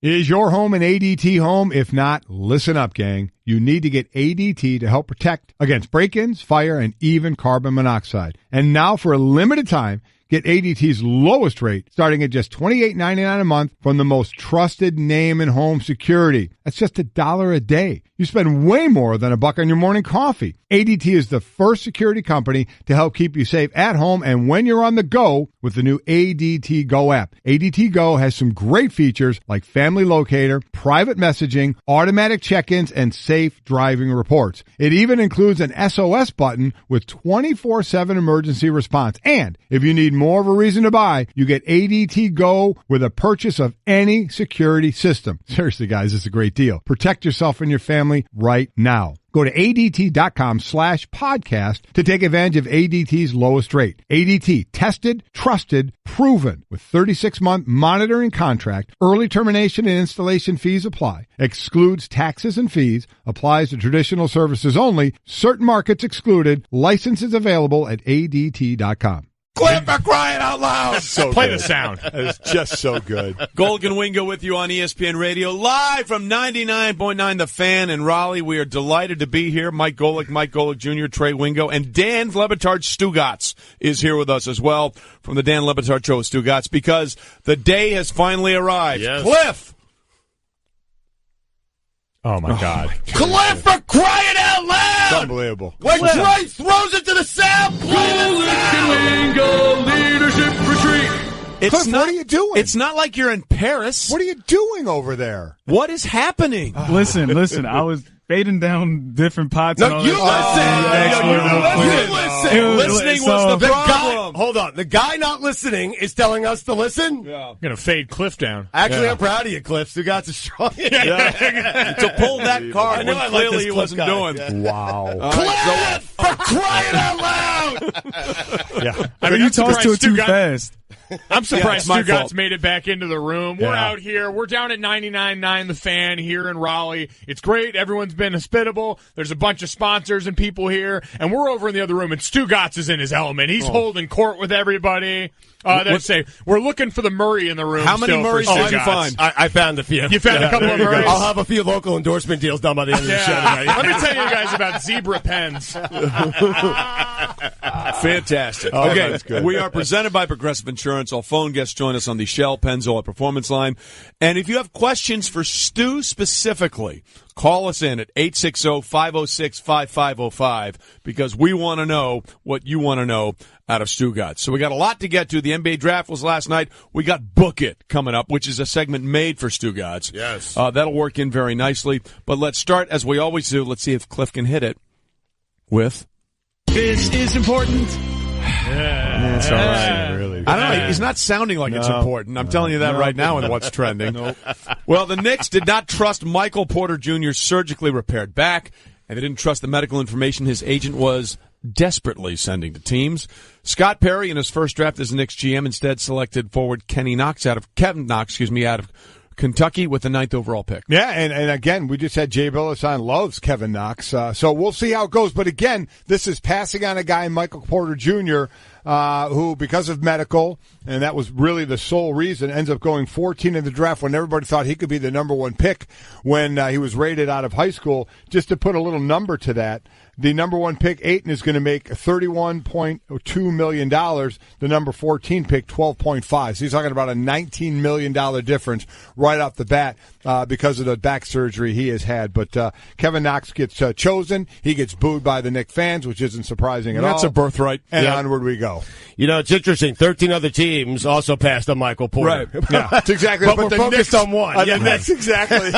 Is your home an ADT home? If not, listen up, gang. You need to get ADT to help protect against break-ins, fire, and even carbon monoxide. And now, for a limited time, get ADT's lowest rate, starting at just $28.99 a month from the most trusted name in home security. That's just $1 a day. You spend way more than $1 on your morning coffee. ADT is the first security company to help keep you safe at home and when you're on the go with the new ADT Go app. ADT Go has some great features like family locator, private messaging, automatic check-ins, and safe driving reports. It even includes an SOS button with 24/7 emergency response. And if you need more of a reason to buy, you get ADT Go with a purchase of any security system. Seriously, guys, it's a great deal. Protect yourself and your family right now. Go to ADT.com/podcast to take advantage of ADT's lowest rate. ADT, tested, trusted, proven. With 36-month monitoring contract, early termination and installation fees apply. Excludes taxes and fees. Applies to traditional services only. Certain markets excluded. Licenses available at ADT.com. Clip for crying out loud! So Play good. the sound. It's just so good. Golic and Wingo with you on ESPN Radio, live from 99.9 The Fan in Raleigh. We are delighted to be here. Mike Golic Jr., Trey Wingo, and Dan Lebitard Stugotz is here with us as well from the Dan Lebitard Show with Stugotz, because the day has finally arrived. Yes. Cliff! Oh, my God. Cliff for crying out loud! It's unbelievable. When Trey throws it to the sound, Golic and Wingo Leadership Retreat. Cliff, what are you doing? It's not like you're in Paris. What are you doing over there? What is happening? Listen. I was fading down different pots. No, and all you that. listen. Listening was the problem. Hold on. The guy not listening is telling us to listen? Yeah. I'm going to fade Cliff down. Actually, I'm proud of you, Cliff. Stugotz is strong. To pull that card when clearly he wasn't doing. Yeah. Wow. Cliff, for crying out loud! Yeah. I mean, you tossed to it too fast. I'm surprised it's my Stugotz fault. made it back into the room. We're Yeah. out here. We're down at 99.9 The Fan here in Raleigh. It's great. Everyone's been hospitable. There's a bunch of sponsors and people here. And we're over in the other room, and Stugotz is in his element. He's holding court with everybody. We're looking for the Murray in the room. How many still Murrays for did you Stugotz. find? I found a few. You found a couple of Murrays? I'll have a few local endorsement deals done by the end of the show tonight. Let me tell you guys about zebra pens. Fantastic. Okay, we are presented by Progressive Insurance. All phone guests join us on the Shell Pennzoil Performance Line. And if you have questions for Stu specifically, call us in at 860-506-5505, because we want to know what you want to know out of Stugotz. So we got a lot to get to. The NBA draft was last night. We got Book It coming up, which is a segment made for Stugotz. Yes. That'll work in very nicely. But let's start, as we always do. Let's see if Cliff can hit it with... This is important. It's all right, really. I don't know. He's not sounding like it's important. I'm telling you that right now in what's trending. Well, the Knicks did not trust Michael Porter Jr.'s surgically repaired back, and they didn't trust the medical information his agent was desperately sending to teams. Scott Perry, in his first draft as Knicks GM, instead selected forward Kevin Knox out of Kentucky with the 9th overall pick. Yeah, and again, we just had Jay Billis on, loves Kevin Knox. So we'll see how it goes. But again, this is passing on a guy, Michael Porter Jr., who, because of medical, and that was really the sole reason, ends up going 14 in the draft when everybody thought he could be the number one pick when he was rated out of high school. Just to put a little number to that, the number one pick, Ayton, is going to make $31.2 million. The number 14 pick, $12.5. So he's talking about a $19 million difference right off the bat because of the back surgery he has had. But Kevin Knox gets chosen. He gets booed by the Knicks fans, which isn't surprising at all. That's a birthright. And onward we go. You know, it's interesting. 13 other teams also passed on Michael Porter. Right. Yeah, that's exactly. But we're focused on one. Yeah, that's exactly.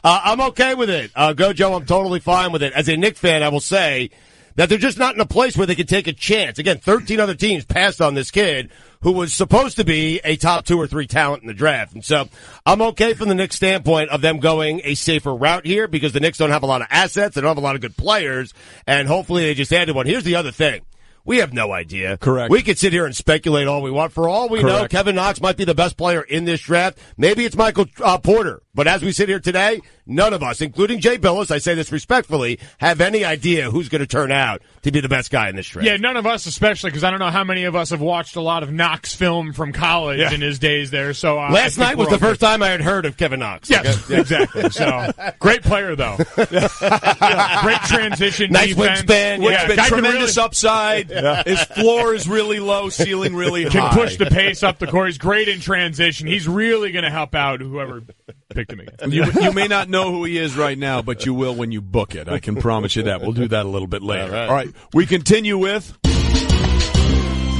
I'm okay with it. Go, Joe. I'm totally fine with it. As a Knicks fan, I will say that they're just not in a place where they can take a chance. Again, 13 other teams passed on this kid who was supposed to be a top 2 or 3 talent in the draft. And so I'm okay from the Knicks standpoint of them going a safer route here because the Knicks don't have a lot of assets. They don't have a lot of good players. And hopefully they just added one. Here's the other thing. We have no idea. Correct. We could sit here and speculate all we want. For all we know, Kevin Knox might be the best player in this draft. Maybe it's Michael Porter. But as we sit here today, none of us, including Jay Billis, I say this respectfully, have any idea who's going to turn out to be the best guy in this draft. Yeah, none of us especially, because I don't know how many of us have watched a lot of Knox film from college in his days there. So last night was the first time I had heard of Kevin Knox. Yes, exactly. So great player, though. Great transition. Nice defense. wingspan. Tremendous upside. His floor is really low, ceiling really high. Can push the pace up the court. He's great in transition. He's really going to help out whoever picked him again. You may not know who he is right now, but you will when you book it. I can promise you that. We'll do that a little bit later. All right. We continue with...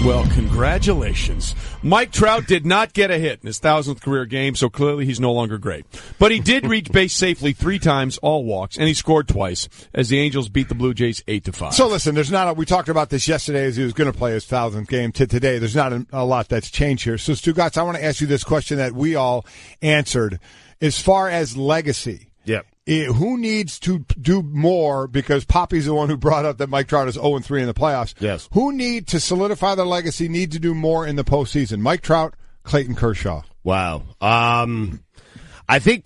Well, congratulations. Mike Trout did not get a hit in his 1,000th career game, so clearly he's no longer great. But he did reach base safely 3 times, all walks, and he scored twice as the Angels beat the Blue Jays 8-5. So listen, there's not we talked about this yesterday as he was going to play his 1,000th game to today. There's not a lot that's changed here. So, Stugotz, I want to ask you this question that we all answered. As far as legacy. Yep. Who needs to do more, because Poppy's the one who brought up that Mike Trout is 0-3 in the playoffs. Yes. Who need to solidify their legacy, need to do more in the postseason? Mike Trout, Clayton Kershaw. Wow. I think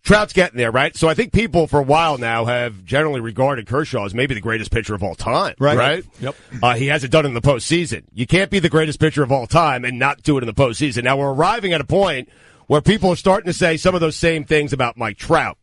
Trout's getting there, right? So I think people for a while now have generally regarded Kershaw as maybe the greatest pitcher of all time. Right? Yep. He hasn't done it in the postseason. You can't be the greatest pitcher of all time and not do it in the postseason. Now we're arriving at a point where people are starting to say some of those same things about Mike Trout,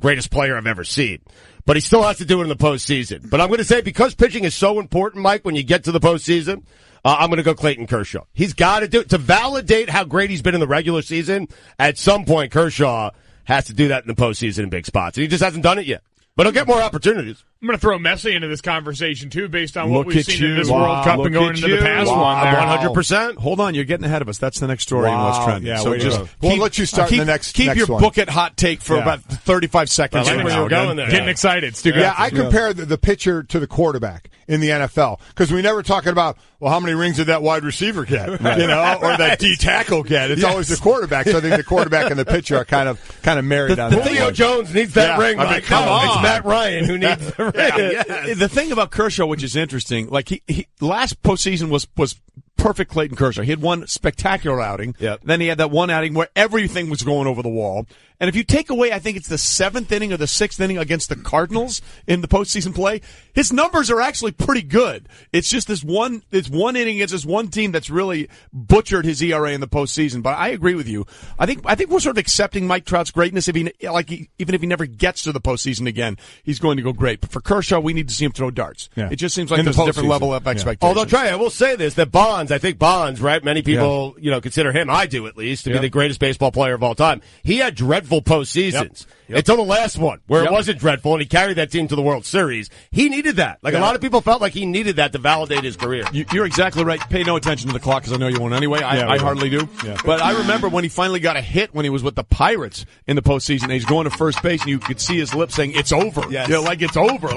greatest player I've ever seen. But he still has to do it in the postseason. But I'm going to say, because pitching is so important, Mike, when you get to the postseason, I'm going to go Clayton Kershaw. He's got to do it. To validate how great he's been in the regular season, at some point Kershaw has to do that in the postseason in big spots. And he just hasn't done it yet. But he'll get more opportunities. I'm going to throw Messi into this conversation, too, based on what we've seen in this World Cup and going into the past one. 100%. Hold on, you're getting ahead of us. That's the next story in what's trending. Yeah, so just we'll let you start in the next Keep your one. book at hot take for about 35 seconds. I like where you're going there. Getting excited, Stugotz. Yeah, I compare the pitcher to the quarterback in the NFL, because we never talking about, well, how many rings did that wide receiver get, or that D tackle get? It's always the quarterback. So I think the quarterback and the pitcher are kind of married on that. Julio Jones needs that ring. I mean, come on. It's Matt Ryan who needs the ring. The thing about Kershaw, which is interesting, like he last postseason was perfect Clayton Kershaw. He had one spectacular outing. Yep. Then he had that one outing where everything was going over the wall. And if you take away, I think it's the 7th inning or the 6th inning against the Cardinals in the postseason play, his numbers are actually pretty good. It's just this one inning against this one team that's really butchered his ERA in the postseason. But I agree with you. I think we're sort of accepting Mike Trout's greatness. Even if he never gets to the postseason again, he's going to go great. But for Kershaw, we need to see him throw darts. Yeah. It just seems like there's a different level of expectation. Although, Trey, I will say this, that I think Bonds, right? Many people, consider him, I do at least, to be the greatest baseball player of all time. He had dreadful postseasons until the last one, where it wasn't dreadful, and he carried that team to the World Series. He needed that. A lot of people felt like he needed that to validate his career. You're exactly right. Pay no attention to the clock, because I know you won't anyway. I hardly do. Yeah. But I remember when he finally got a hit when he was with the Pirates in the postseason, and he's going to first base, and you could see his lips saying, "It's over." Yes. It's over.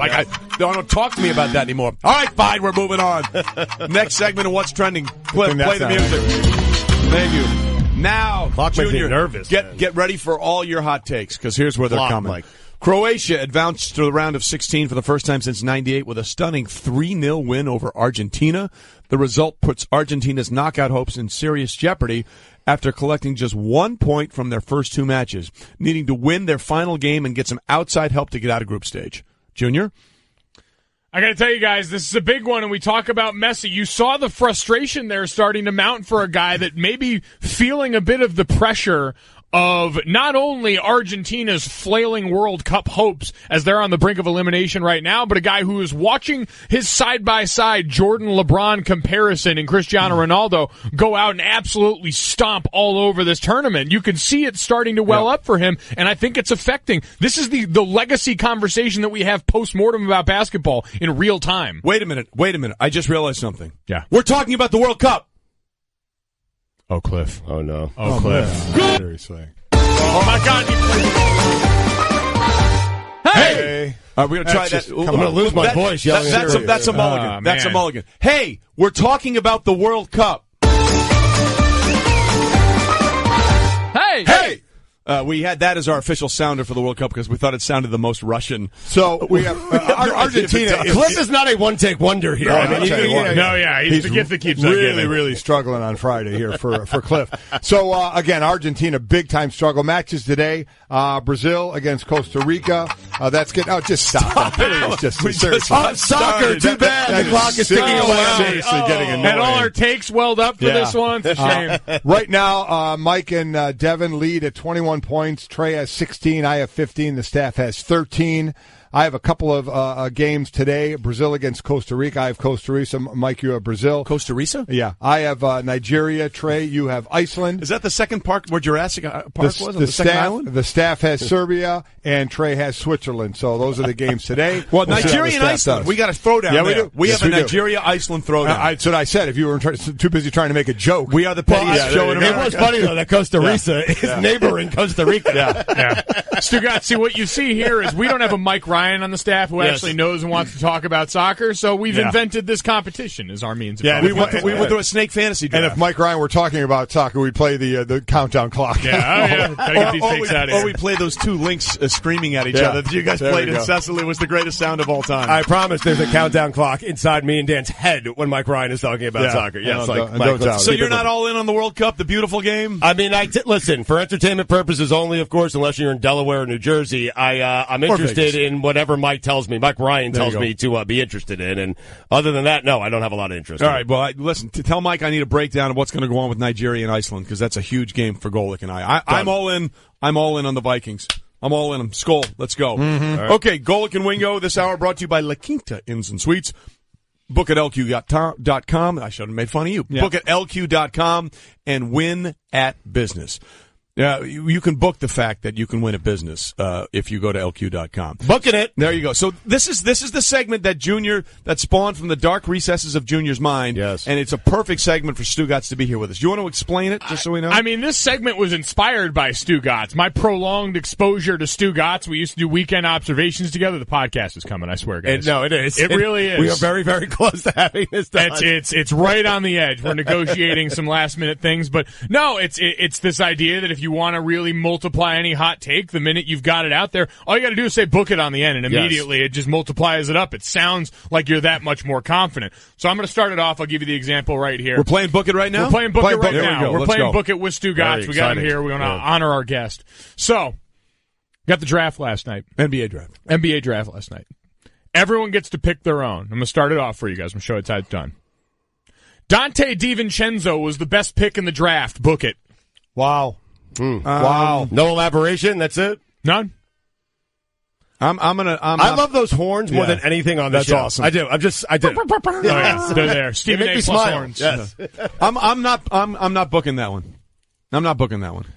Don't talk to me about that anymore. All right, fine, we're moving on. Next segment of What's Trending. Clip, play the music. Thank you. Now, Clock Junior, makes me nervous. Get ready for all your hot takes, because here's where they're coming. Mike. Croatia advanced to the round of 16 for the first time since '98 with a stunning 3-0 win over Argentina. The result puts Argentina's knockout hopes in serious jeopardy after collecting just 1 point from their first 2 matches, needing to win their final game and get some outside help to get out of group stage. Junior? I got to tell you guys, this is a big one, and we talk about Messi. You saw the frustration there starting to mount for a guy that may be feeling a bit of the pressure of not only Argentina's flailing World Cup hopes as they're on the brink of elimination right now, but a guy who is watching his side-by-side Jordan-LeBron comparison and Cristiano Ronaldo go out and absolutely stomp all over this tournament. You can see it starting to well up for him, and I think it's affecting. This is the legacy conversation that we have post-mortem about basketball in real time. Wait a minute. I just realized something. Yeah. We're talking about the World Cup. Oh, Cliff. Oh, no. Oh, Cliff. Seriously. Oh, my God. Hey! We're going to try that. I'm going to lose my voice yelling. That's a mulligan. That's a mulligan. Hey, we're talking about the World Cup. Hey! Hey! We had that as our official sounder for the World Cup because we thought it sounded the most Russian. So we have Argentina. Cliff is not a one-take wonder here. He's the gift that keeps on really, giving. really struggling on Friday here for Cliff. So again, Argentina, big-time struggle. Matches today, Brazil against Costa Rica. That's good. Oh, just stop that. Soccer, too bad. The clock is ticking away. Seriously getting annoying. And all our takes welled up for this one. It's a shame. Right now, Mike and Devin lead at 21 points. Trey has 16. I have 15. The staff has 13. I have a couple of games today. Brazil against Costa Rica. I have Costa Rica. Mike, you have Brazil. Costa Rica? Yeah. I have Nigeria. Trey, you have Iceland. Is that the second park where Jurassic Park was? On the second island? The staff has Serbia, and Trey has Switzerland. So those are the games today. Well, Nigeria and Iceland. We got a throwdown there. We do. We have a Nigeria-Iceland throwdown. That's what I said. If you were too busy trying to make a joke. We are the pettiest show in America. It was funny, though, that Costa Rica is neighboring Costa Rica. Yeah. Stugotz, see, what you see here is we don't have a Mike Ryan on the staff who actually knows and wants to talk about soccer, so we've invented this competition as our means of we went through a snake fantasy draft. And if Mike Ryan were talking about soccer, we'd play the countdown clock. Gotta get these takes out of here. Or we play those two links screaming at each other that you guys played incessantly was the greatest sound of all time. I promise there's a countdown clock inside me and Dan's head when Mike Ryan is talking about soccer. Yes, so you're not all in on the World Cup, the beautiful game? I mean, listen, for entertainment purposes only, of course, unless you're in Delaware or New Jersey, I'm interested in whatever Mike tells me. Mike Ryan tells me to be interested in, and other than that, no, I don't have a lot of interest. All right, well, listen, tell Mike I need a breakdown of what's going to go on with Nigeria and Iceland because that's a huge game for Golic and I. I'm all in. I'm all in on the Vikings. I'm all in them. Skol. Let's go. Mm-hmm. Right. Okay, Golic and Wingo this hour brought to you by La Quinta Inns and Suites. Book at LQ.com. I should have made fun of you. Yeah. Book at LQ.com and win at business. You can book the fact that you can win a business if you go to LQ.com. Booking it. There you go. So this is the segment that spawned from the dark recesses of Junior's mind. Yes. And it's a perfect segment for Stugotz to be here with us. You want to explain it, just so we know? I mean, this segment was inspired by Stugotz. My prolonged exposure to Stugotz. We used to do weekend observations together. The podcast is coming, I swear, guys. No, it is. It really is. We are very, very close to having this done. It's right on the edge. We're negotiating some last-minute things. But, no, it's this idea that if you want to really multiply any hot take the minute you've got it out there, all you got to do is say book it on the end, and immediately it just multiplies it up. It sounds like you're that much more confident. So I'm going to start it off. I'll give you the example right here. We're playing book it right now? We're playing book it right now. We're playing book it with Stugotz. We got him here. We want to honor our guest. So, got the draft last night. NBA draft last night. Everyone gets to pick their own. I'm going to start it off for you guys. I'm going to show you how it's done. Dante DiVincenzo was the best pick in the draft. Book it. Wow. Wow. No elaboration? That's it? None. I love those horns more than anything on the show. That's awesome. I do. Oh, yeah. They're there. Stephen A. plus smile. horns. Yes. I'm not booking that one. I'm not booking that one.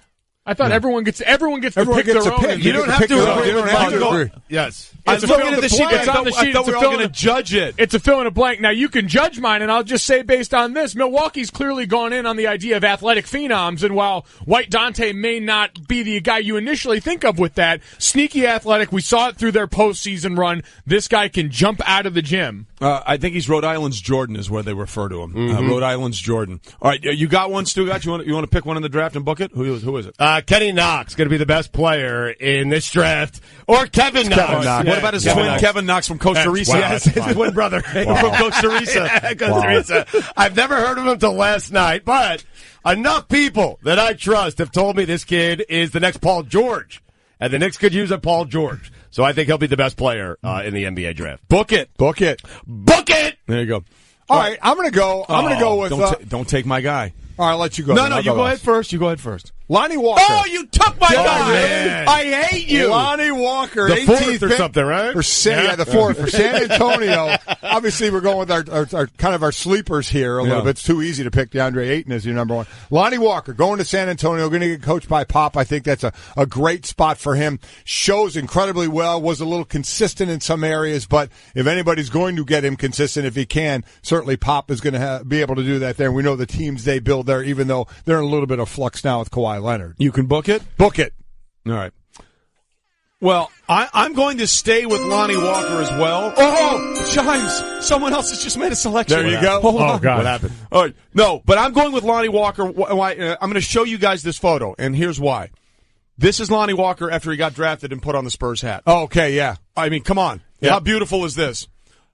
I thought everyone gets to pick their own. You don't have to agree with Michael. Yes. I'm looking at the sheet. It's on the sheet. I thought we were all going to judge it. It's a fill in a blank. Now, you can judge mine, and I'll just say based on this, Milwaukee's clearly gone in on the idea of athletic phenoms, and while White Dante may not be the guy you initially think of with that, sneaky athletic, we saw it through their postseason run. This guy can jump out of the gym. I think he's Rhode Island's Jordan is where they refer to him. Rhode Island's Jordan. All right, you got one, Stugotz? You want to pick one in the draft and book it? Who is it? Kenny Knox going to be the best player in this draft, or Kevin Knox. What about his twin Kevin Knox from Costa Rica? Yes, his twin brother from Costa Rica. Costa Rica. I've never heard of him until last night, but enough people that I trust have told me this kid is the next Paul George, and the Knicks could use a Paul George. So I think he'll be the best player in the NBA draft. Book it. Book it. There you go. All right, I'm going to go. I'm going to go with. Don't take my guy. All right, I'll let you go. No, you go ahead first. You go ahead first. Lonnie Walker. Oh, you took my guy. Man. I hate you. Lonnie Walker. The 4th or something, right? The 4th. For San Antonio. Obviously, we're going with our kind of our sleepers here a little bit. It's too easy to pick DeAndre Ayton as your number one. Lonnie Walker going to San Antonio, going to get coached by Pop. I think that's a great spot for him. Shows incredibly well, was a little consistent in some areas, but if anybody's going to get him consistent, if he can, certainly Pop is going to be able to do that there. And we know the teams they build there, even though they're in a little bit of flux now with Kawhi Leonard. You can book it? Book it. All right. Well, I'm going to stay with Lonnie Walker as well. Oh, Chimes. Someone else has just made a selection. There you go. Hold on. Oh, God. What happened? All right. No, but I'm going with Lonnie Walker. I'm going to show you guys this photo, and here's why. This is Lonnie Walker after he got drafted and put on the Spurs hat. Oh, okay, yeah. I mean, come on. Yeah. How beautiful is this?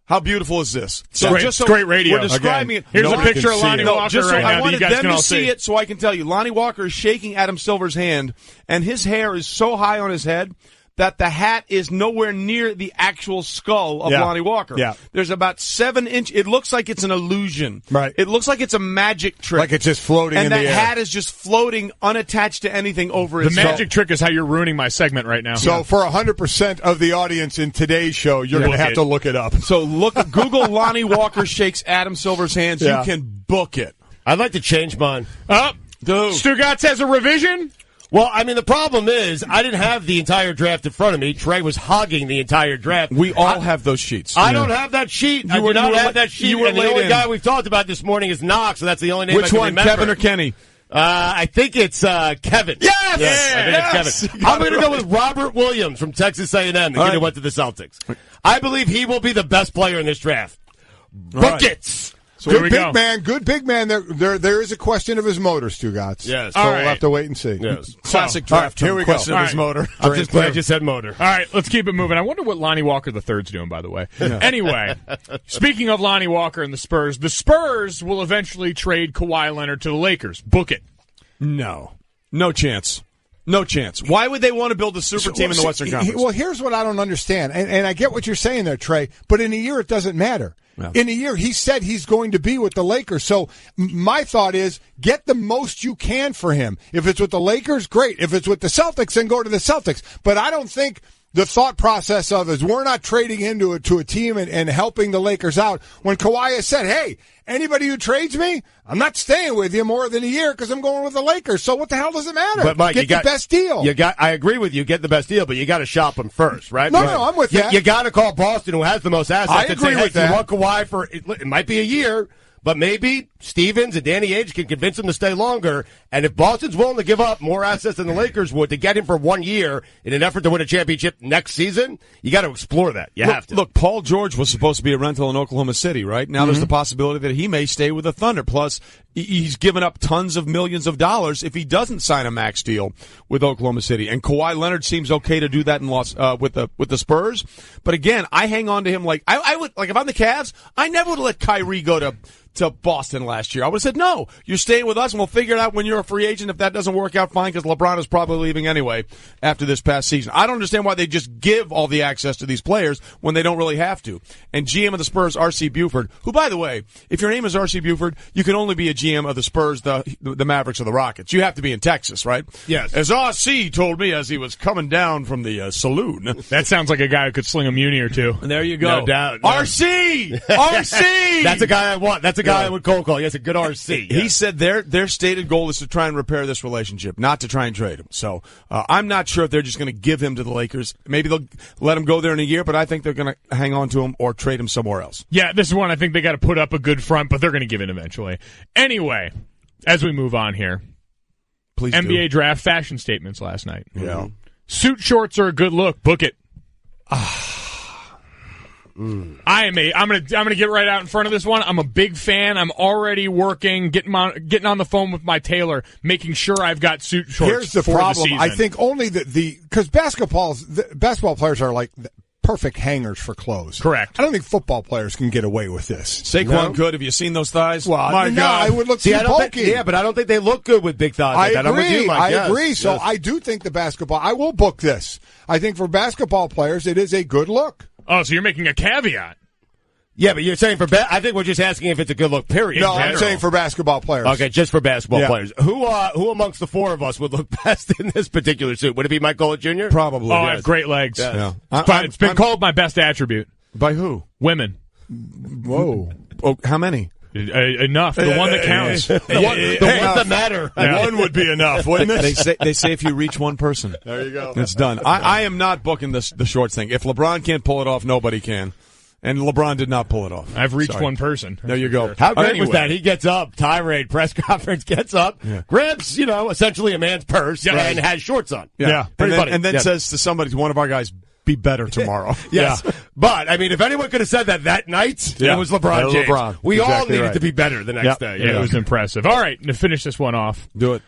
How beautiful is this? So it's great radio. We're describing it. Here's a picture of Lonnie Walker just so right now. I wanted that you guys them can to all see it so I can tell you. Lonnie Walker is shaking Adam Silver's hand, and his hair is so high on his head that the hat is nowhere near the actual skull of Lonnie Walker. Yeah. There's about 7 inch. It looks like it's an illusion. Right. It looks like it's a magic trick. Like it's just floating in the air. And that hat is just floating unattached to anything over his The head. magic trick is how you're ruining my segment right now. So for 100% of the audience in today's show, you're going to have to look it up. So Google Lonnie Walker shakes Adam Silver's hands. Yeah. You can book it. I'd like to change mine. Dude. Stugotz has a revision? Well, I mean, the problem is I didn't have the entire draft in front of me. Trey was hogging the entire draft. We all have those sheets. I don't have that sheet. I do not have that sheet. You were and the late only in. guy we've talked about this morning is Knox, so that's the only name I Which can one, remember. Kevin or Kenny? I think it's Kevin. Yes! I think it's Kevin. I'm going to go with Robert Williams from Texas A&M, the kid who went to the Celtics. I believe he will be the best player in this draft. Book it! So good big man. There is a question of his motor, Stugotz. Yes. So we'll have to wait and see. Yes. Classic draft. Here we go. Question of his motor. I'm just glad you said motor. All right, let's keep it moving. I wonder what Lonnie Walker III's doing, by the way. Anyway, speaking of Lonnie Walker and the Spurs will eventually trade Kawhi Leonard to the Lakers. Book it. No chance. No chance. Why would they want to build a super team in the Western Conference? Well, here's what I don't understand, and I get what you're saying there, Trey, but in a year it doesn't matter. Yeah. In a year, he said he's going to be with the Lakers. So my thought is get the most you can for him. If it's with the Lakers, great. If it's with the Celtics, then go to the Celtics. But I don't think the thought process of is we're not trading into a team and helping the Lakers out. When Kawhi has said, hey, anybody who trades me, I'm not staying with you more than a year because I'm going with the Lakers. So what the hell does it matter? But Mike, get the best deal. I agree with you. Get the best deal, but you got to shop them first, right? No, I'm with that. You got to call Boston, who has the most assets. I agree with that. You want Kawhi for it might be a year, but maybe Stevens and Danny Ainge can convince him to stay longer. And if Boston's willing to give up more assets than the Lakers would to get him for 1 year in an effort to win a championship next season, you got to explore that. You have to. Look, Paul George was supposed to be a rental in Oklahoma City, right? Now there's the possibility that he may stay with the Thunder. Plus, he's given up tons of millions of dollars if he doesn't sign a max deal with Oklahoma City. And Kawhi Leonard seems okay to do that in with the Spurs. But again, I hang on to him like I would, like if I'm the Cavs, I never would let Kyrie go to Boston last year. I would have said, no, you're staying with us and we'll figure it out when you're a free agent. If that doesn't work out, fine, because LeBron is probably leaving anyway after this past season. I don't understand why they just give all the access to these players when they don't really have to. And GM of the Spurs, R.C. Buford, who, by the way, if your name is R.C. Buford, you can only be a GM of the Spurs, the Mavericks, or the Rockets. You have to be in Texas, right? Yes. As R.C. told me as he was coming down from the saloon. That sounds like a guy who could sling a muni or two. And there you go. No doubt. R.C. R.C. That's a guy I want. That's a guy I would cold call. He has a good RC. He said their stated goal is to try and repair this relationship, not to try and trade him. So I'm not sure if they're just going to give him to the Lakers. Maybe they'll let him go there in a year, but I think they're going to hang on to him or trade him somewhere else. Yeah, this is one I think they got to put up a good front, but they're going to give in eventually. Anyway, as we move on here, please NBA draft fashion statements last night. Yeah. Suit shorts are a good look. Book it. I'm gonna get right out in front of this one. I'm a big fan. I'm already working, getting on the phone with my tailor, making sure I've got suit shorts. Here's the for problem. The season. I think only because basketball players are like perfect hangers for clothes. Correct. I don't think football players can get away with this. Saquon could. Have you seen those thighs? Well, my God, I would look too bulky. But I don't think they look good with big thighs. I agree. I agree. So I do think the basketball. I will book this. I think for basketball players, it is a good look. Oh, so you're making a caveat. Yeah, but you're saying I think we're just asking if it's a good look, period. No, I'm saying for basketball players. Okay, just for basketball players. Who amongst the four of us would look best in this particular suit? Would it be Mike Golic Jr.? Probably. Oh, I have great legs. Yeah. It's been called my best attribute. By who? Women. Whoa. Oh, how many? Enough. The one that counts. The ones that matter. Yeah. One would be enough, wouldn't it? They say if you reach one person, there you go. It's done. I am not booking the shorts thing. If LeBron can't pull it off, nobody can. And LeBron did not pull it off. I've reached one person. There you go. How great was that? He gets up, tirade, press conference, gets up, grabs, essentially a man's purse, and has shorts on. Yeah. Pretty funny. And then says to somebody, one of our guys, be better tomorrow. Yes. Yeah. But, I mean, if anyone could have said that night, it was LeBron James. We all needed to be better the next day. Yeah, it was impressive. All right, to finish this one off. Do it.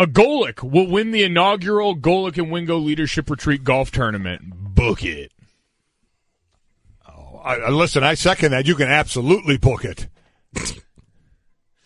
A Golic will win the inaugural Golic and Wingo Leadership Retreat golf tournament. Book it. Listen, I second that. You can absolutely book it.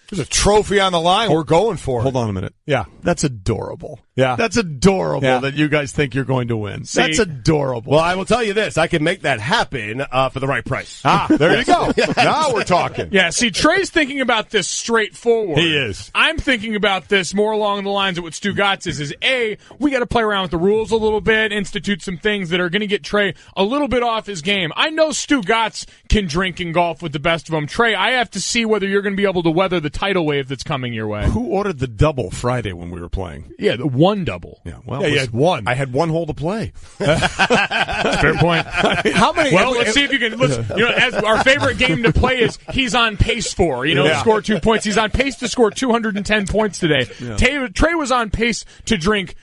There's a trophy on the line. We're going for it. Hold on a minute. Yeah. That's adorable. Yeah. That's adorable Yeah. that you guys think you're going to win. That's adorable. Well, I will tell you this. I can make that happen for the right price. There you go. Now we're talking. Yeah, see, Trey's thinking about this straightforward. He is. I'm thinking about this more along the lines of what Stugotz is A, we got to play around with the rules a little bit, institute some things that are going to get Trey a little bit off his game. I know Stugotz can drink and golf with the best of them. Trey, I have to see whether you're going to be able to weather the tidal wave that's coming your way. Who ordered the double Friday when we were playing? Yeah, the one double. Yeah, well, Yeah, you had one. I had one hole to play. Fair point. How many? Well, let's see if you can. As our favorite game to play is he's on pace for. Score 2 points. He's on pace to score 210 points today. Yeah. Trey was on pace to drink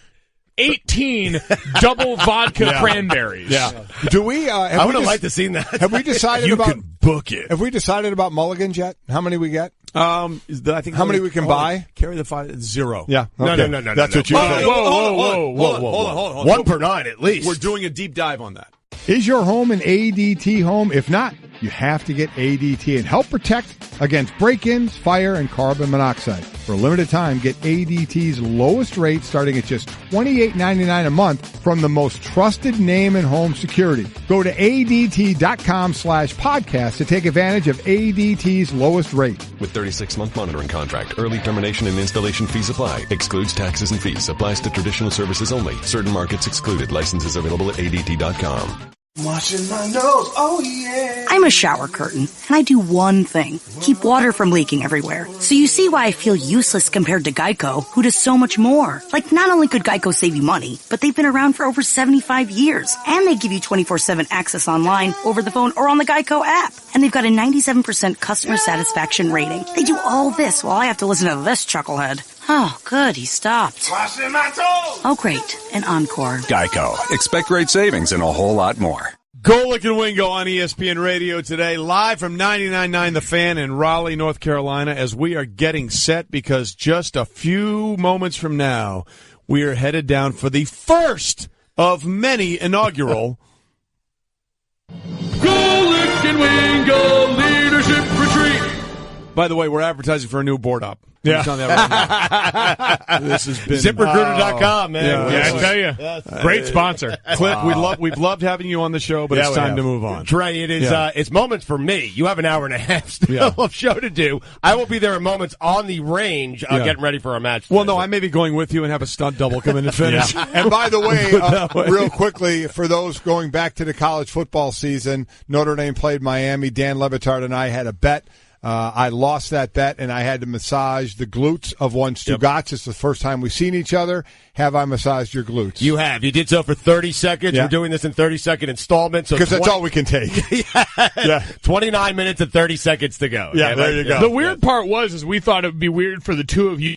18 double vodka cranberries. Yeah. Do we? I would have liked to see that. Have we decided You about? can book it. Have we decided about mulligans yet? How many we get? I think How many we can buy? Carry the 5 0. Yeah. No. That's what you said. Hold on. One per 9 at least. We're doing a deep dive on that. Is your home an ADT home? If not, you have to get ADT and help protect against break-ins, fire, and carbon monoxide. For a limited time, get ADT's lowest rate starting at just $28.99 a month from the most trusted name in home security. Go to ADT.com/podcast to take advantage of ADT's lowest rate. With 36-month monitoring contract, early termination and installation fees apply. Excludes taxes and fees. Applies to traditional services only. Certain markets excluded. Licenses available at ADT.com. Washing my nose, oh yeah. I'm a shower curtain, and I do one thing. Keep water from leaking everywhere. So you see why I feel useless compared to Geico, who does so much more. Like, not only could Geico save you money, but they've been around for over 75 years. And they give you 24/7 access online, over the phone, or on the Geico app. And they've got a 97% customer satisfaction rating. They do all this while I have to listen to this chucklehead. Oh, good, he stopped. Washing my toes. Oh, great, an encore. Geico. Expect great savings and a whole lot more. Golic and Wingo on ESPN Radio today, live from 99.9 The Fan in Raleigh, North Carolina, as we are getting set because just a few moments from now, we are headed down for the first of many inaugural Golic and Wingo Leadership Retreat. By the way, we're advertising for a new board op. Yeah. On that right now. This has been ZipRecruiter.com, man. Yeah, I tell you, great sponsor. Cliff, we've loved having you on the show, but it's time to move on. Trey, it is it's moments for me. You have an hour and a half still of show to do. I will be there at moments on the range getting ready for a match. Well, no, I may be going with you and have a stunt double come in and finish. And by the way, real quickly, for those going back to the college football season, Notre Dame played Miami. Dan Levitard and I had a bet. I lost that bet, and I had to massage the glutes of one Stugotz. It's the first time we've seen each other. Have I massaged your glutes? You have. You did so for 30 seconds. Yeah. We're doing this in 30-second installments. Because that's all we can take. 29 minutes and 30 seconds to go. Yeah, there you go. The weird part is we thought it would be weird for the two of you.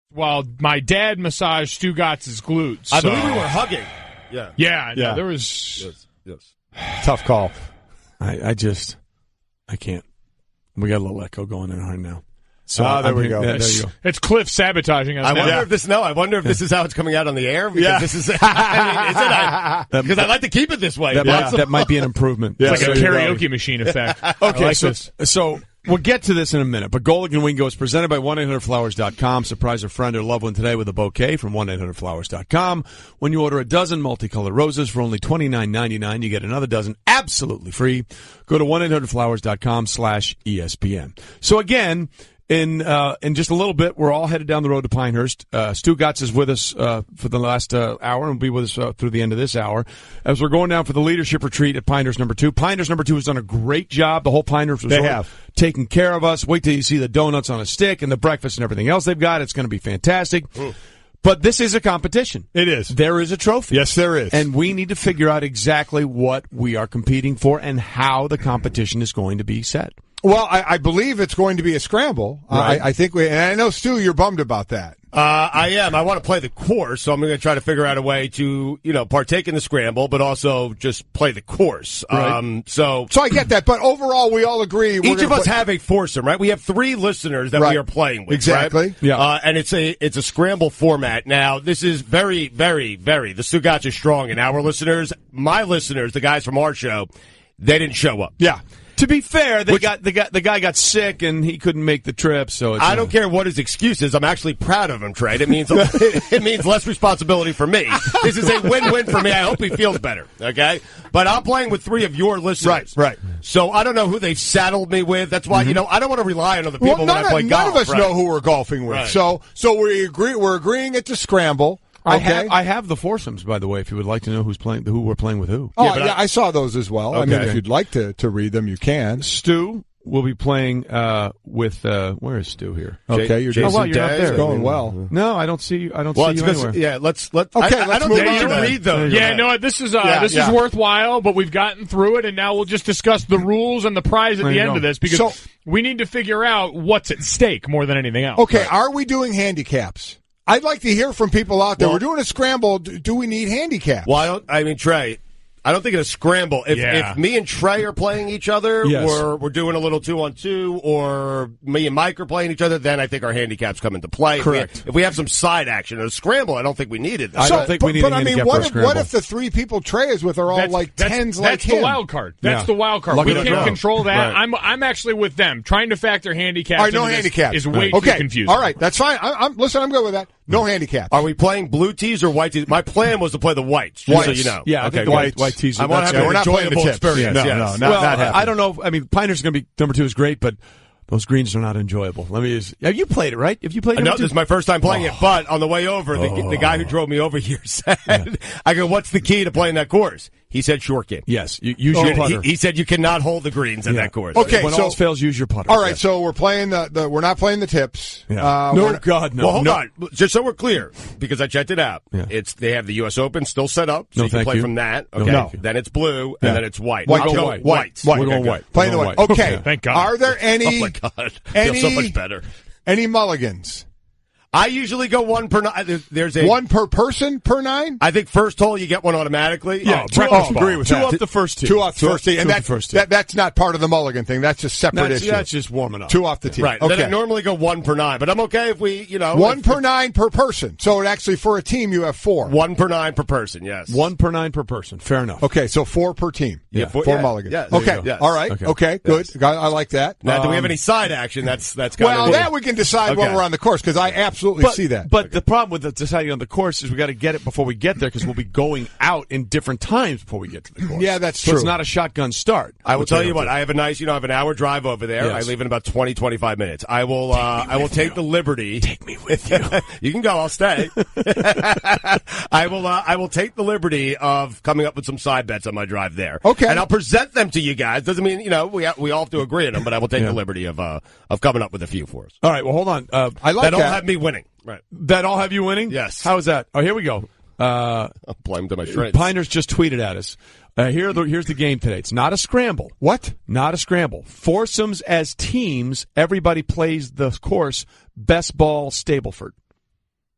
While my dad massaged Stugotz's glutes. I believe we were hugging. Yeah. No, there was... Yes. Tough call. I can't. We got a little echo going in right now. So there we go. Yeah, there you go. It's Cliff sabotaging us. I wonder if this is how it's coming out on the air. Because this is. Because I'd like to keep it this way. That might be an improvement. It's like a karaoke machine effect. Okay, so we'll get to this in a minute. But Golic and Wingo is presented by 1-800-Flowers.com. Surprise a friend or loved one today with a bouquet from 1-800-Flowers.com. When you order a dozen multicolored roses for only $29.99, you get another dozen absolutely free. Go to 1-800-Flowers.com/ESPN. So again, in just a little bit, we're all headed down the road to Pinehurst. Stugotz is with us for the last hour and will be with us through the end of this hour as we're going down for the leadership retreat at Pinehurst number 2. Pinehurst number 2 has done a great job. The whole Pinehurst resort taking care of us. Wait till you see the donuts on a stick and the breakfast and everything else they've got. It's going to be fantastic. But this is a competition. It is. There is a trophy. Yes, there is. And we need to figure out exactly what we are competing for and how the competition is going to be set. Well, I believe it's going to be a scramble. Right. I think and I know, Stu, you're bummed about that. I am. I want to play the course, so I'm going to try to figure out a way to, partake in the scramble, but also just play the course. Right. So I get that, but overall, we all agree. Each of us have a foursome, right? We have 3 listeners that we are playing with. Exactly. Right? Yeah. And it's a scramble format. Now, this is very, very, very, the Stugotz is strong, and our listeners, my listeners, the guys from our show, they didn't show up. Yeah. To be fair, the guy got sick and he couldn't make the trip. So I don't care what his excuse is. I'm actually proud of him, Trey. It means less responsibility for me. This is a win-win for me. I hope he feels better. Okay, but I'm playing with 3 of your listeners. Right. So I don't know who they've saddled me with. That's why I don't want to rely on other people when I play golf. None of us know who we're golfing with. Right. So we're agreeing it's a scramble. Okay. I have the foursomes, by the way, if you would like to know who we're playing with who. Oh, yeah, I saw those as well. Okay. I mean, if you'd like to read them, you can. Stu will be playing with where is Stu here? Okay, you're not there. It's going well. No, I don't see you. I don't see you anywhere. Yeah, let's. Okay, I don't move think on we should then. read those. Yeah, no, this is worthwhile, but we've gotten through it, and now we'll just discuss the rules and the prize at the end of this because we need to figure out what's at stake more than anything else. Okay, are we doing handicaps? I'd like to hear from people out there. We're doing a scramble. Do we need handicaps? Well, Trey, I don't think it's a scramble. If me and Trey are playing each other, or we're doing a little 2-on-2, or me and Mike are playing each other, then I think our handicaps come into play. Correct. If we have some side action or a scramble, I don't think we need it. I don't think we need a handicap for a scramble. What if the 3 people Trey is with are all tens like him? That's the wild card. That's the wild card. Lucky we can't control that. Right. I'm actually with them. Trying to factor handicaps. All right, no handicaps. Is way too confusing. All right, that's fine. I'm good with that. No handicaps. Are we playing blue tees or white tees? My plan was to play the whites, just so you know. Yeah, okay, white tees. I want to have an enjoyable experience. No, yes. not happening. I don't know. I mean, Pinehurst is going to be number 2 is great, but those greens are not enjoyable. Have you played it, right? Have you played it? No, this is my first time playing it, but on the way over, the guy who drove me over here said, I go, what's the key to playing that course? He said short game. Yes, use your putter. He said you cannot hold the greens in that course. Okay, when all else fails, use your putter. All right, so we're playing we're not playing the tips. Yeah. No. Well, hold on. Just so we're clear, because I checked it out. Yeah. They have the U.S. Open still set up, so you can play from that. Okay. No. Then it's blue, and then it's white. White. We're We're going white. Playing the white. Okay. Thank God. Are there any? Oh my God. I feel so much better. Any mulligans? I usually go 1 per 9. There's a 1 per person per 9. I think first hole you get 1 automatically. Yeah, agree with 2 that. off the first tee. 2 off the first tee, and that's not part of the mulligan thing. That's just separate issue. That's just warming up. 2 off the tee. Right. Okay. Then I normally go 1 per 9, but I'm okay if we, 1 per 9 per person. So it actually for a team you have 4. 1 per 9 per person. Yes. 1 per 9 per person. Fair enough. Okay, so 4 per team. Yeah. 4 mulligans. Yeah, okay. yes. All right. Okay. Good. Yes. I like that. Now, do we have any side action? That's kind well, of that we can decide when we're on the course because I absolutely see that. But the problem with deciding on the course is we got to get it before we get there because we'll be going out in different times before we get to the course. Yeah, that's so true. It's not a shotgun start. I will tell you what. I have a nice, I have an hour drive over there. Yes. I leave in about 20, 25 minutes. I will take the liberty. Take me with you. You can go. I'll stay. I will take the liberty of coming up with some side bets on my drive there. Okay. And I'll present them to you guys. Doesn't mean, we all have to agree on them, but I will take the liberty of coming up with a few for us. All right. Well, hold on. I like that. That'll have me winning. Right. That all have you winning? Yes. How is that? Oh, here we go. I'll blame to my strengths. Piners just tweeted at us. Here's the game today. It's not a scramble. What? Not a scramble. Foursomes as teams. Everybody plays the course. Best ball, Stableford.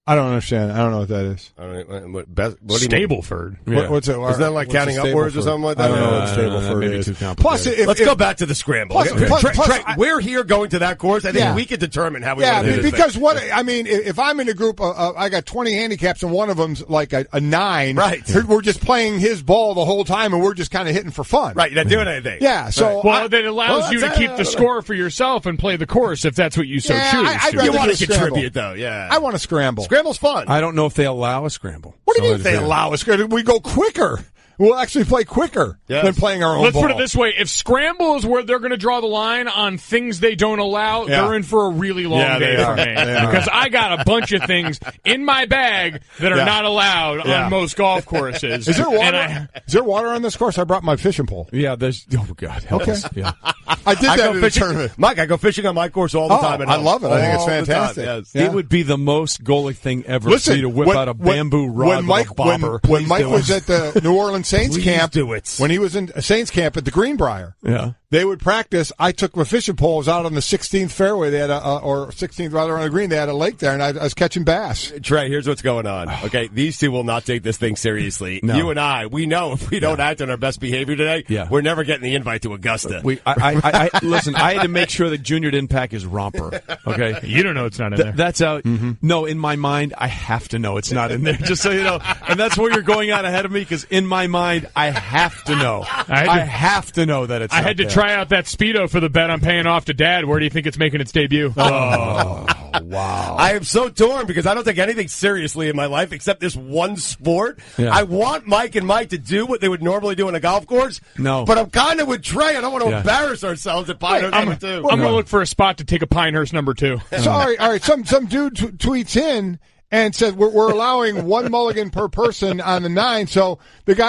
I don't understand. I don't know what that is. I don't know, what do you mean? Stableford. Yeah. What's it? Isn't that like counting upwards or something like that? I don't know what Stableford maybe is. too complicated. Plus, Let's go back to the scramble. Plus, we're here going to that course. I think we can determine how we want to do this because thing. if I'm in a group, I got 20 handicaps and one of them's like a 9. Right. We're just playing his ball the whole time and we're just kind of hitting for fun. Right. You're not doing anything. Yeah. So well, that allows you to keep the score for yourself and play the course if that's what you so choose. I'd rather You want do to a scramble. contribute though. Yeah. I want to scramble. Scramble's fun. I don't know if they allow a scramble. What do you mean they allow us? We go quicker. We'll actually play quicker than playing our own Let's ball. put it this way. If scramble is where they're going to draw the line on things they don't allow, they're in for a really long day for me. Because I got a bunch of things in my bag that are not allowed on most golf courses. Is there water? Is there water on this course? I brought my fishing pole. Yeah, there's. Oh, God. Help us. Yeah. I did that in the tournament. Mike, I go fishing on my course all the time. I love it. I think it's fantastic. Yes. It would be the most Golic thing ever for you to whip out a bamboo rod with a bobber. When Mike was at the New Orleans Saints camp, do it. When he was in Saints camp at the Greenbrier, they would practice. I took my fishing poles out on the 16th fairway. They had or 16th rather on the green. They had a lake there, and I was catching bass. Trey, here's what's going on. Okay, these two will not take this thing seriously. No. You and I, we know if we don't act on our best behavior today, we're never getting the invite to Augusta. Listen, I had to make sure that Junior didn't pack his romper. Okay, you don't know it's not in there. That's out. No, in my mind, I have to know it's not in there. Just so you know, and that's where you're going out ahead of me because in my mind, I have to know. I have to know that it's. I had to try out that Speedo for the bet I'm paying off to Dad. Where do you think it's making its debut? Oh, wow. I am so torn because I don't take anything seriously in my life except this one sport. Yeah. I want Mike and Mike to do what they would normally do in a golf course. No. But I'm kind of with Trey. I don't want to embarrass ourselves at Pinehurst number 2. I'm going to look for a spot to take a Pinehurst number 2. So, all right. Some dude tweets in and said we're allowing one mulligan per person on the 9. So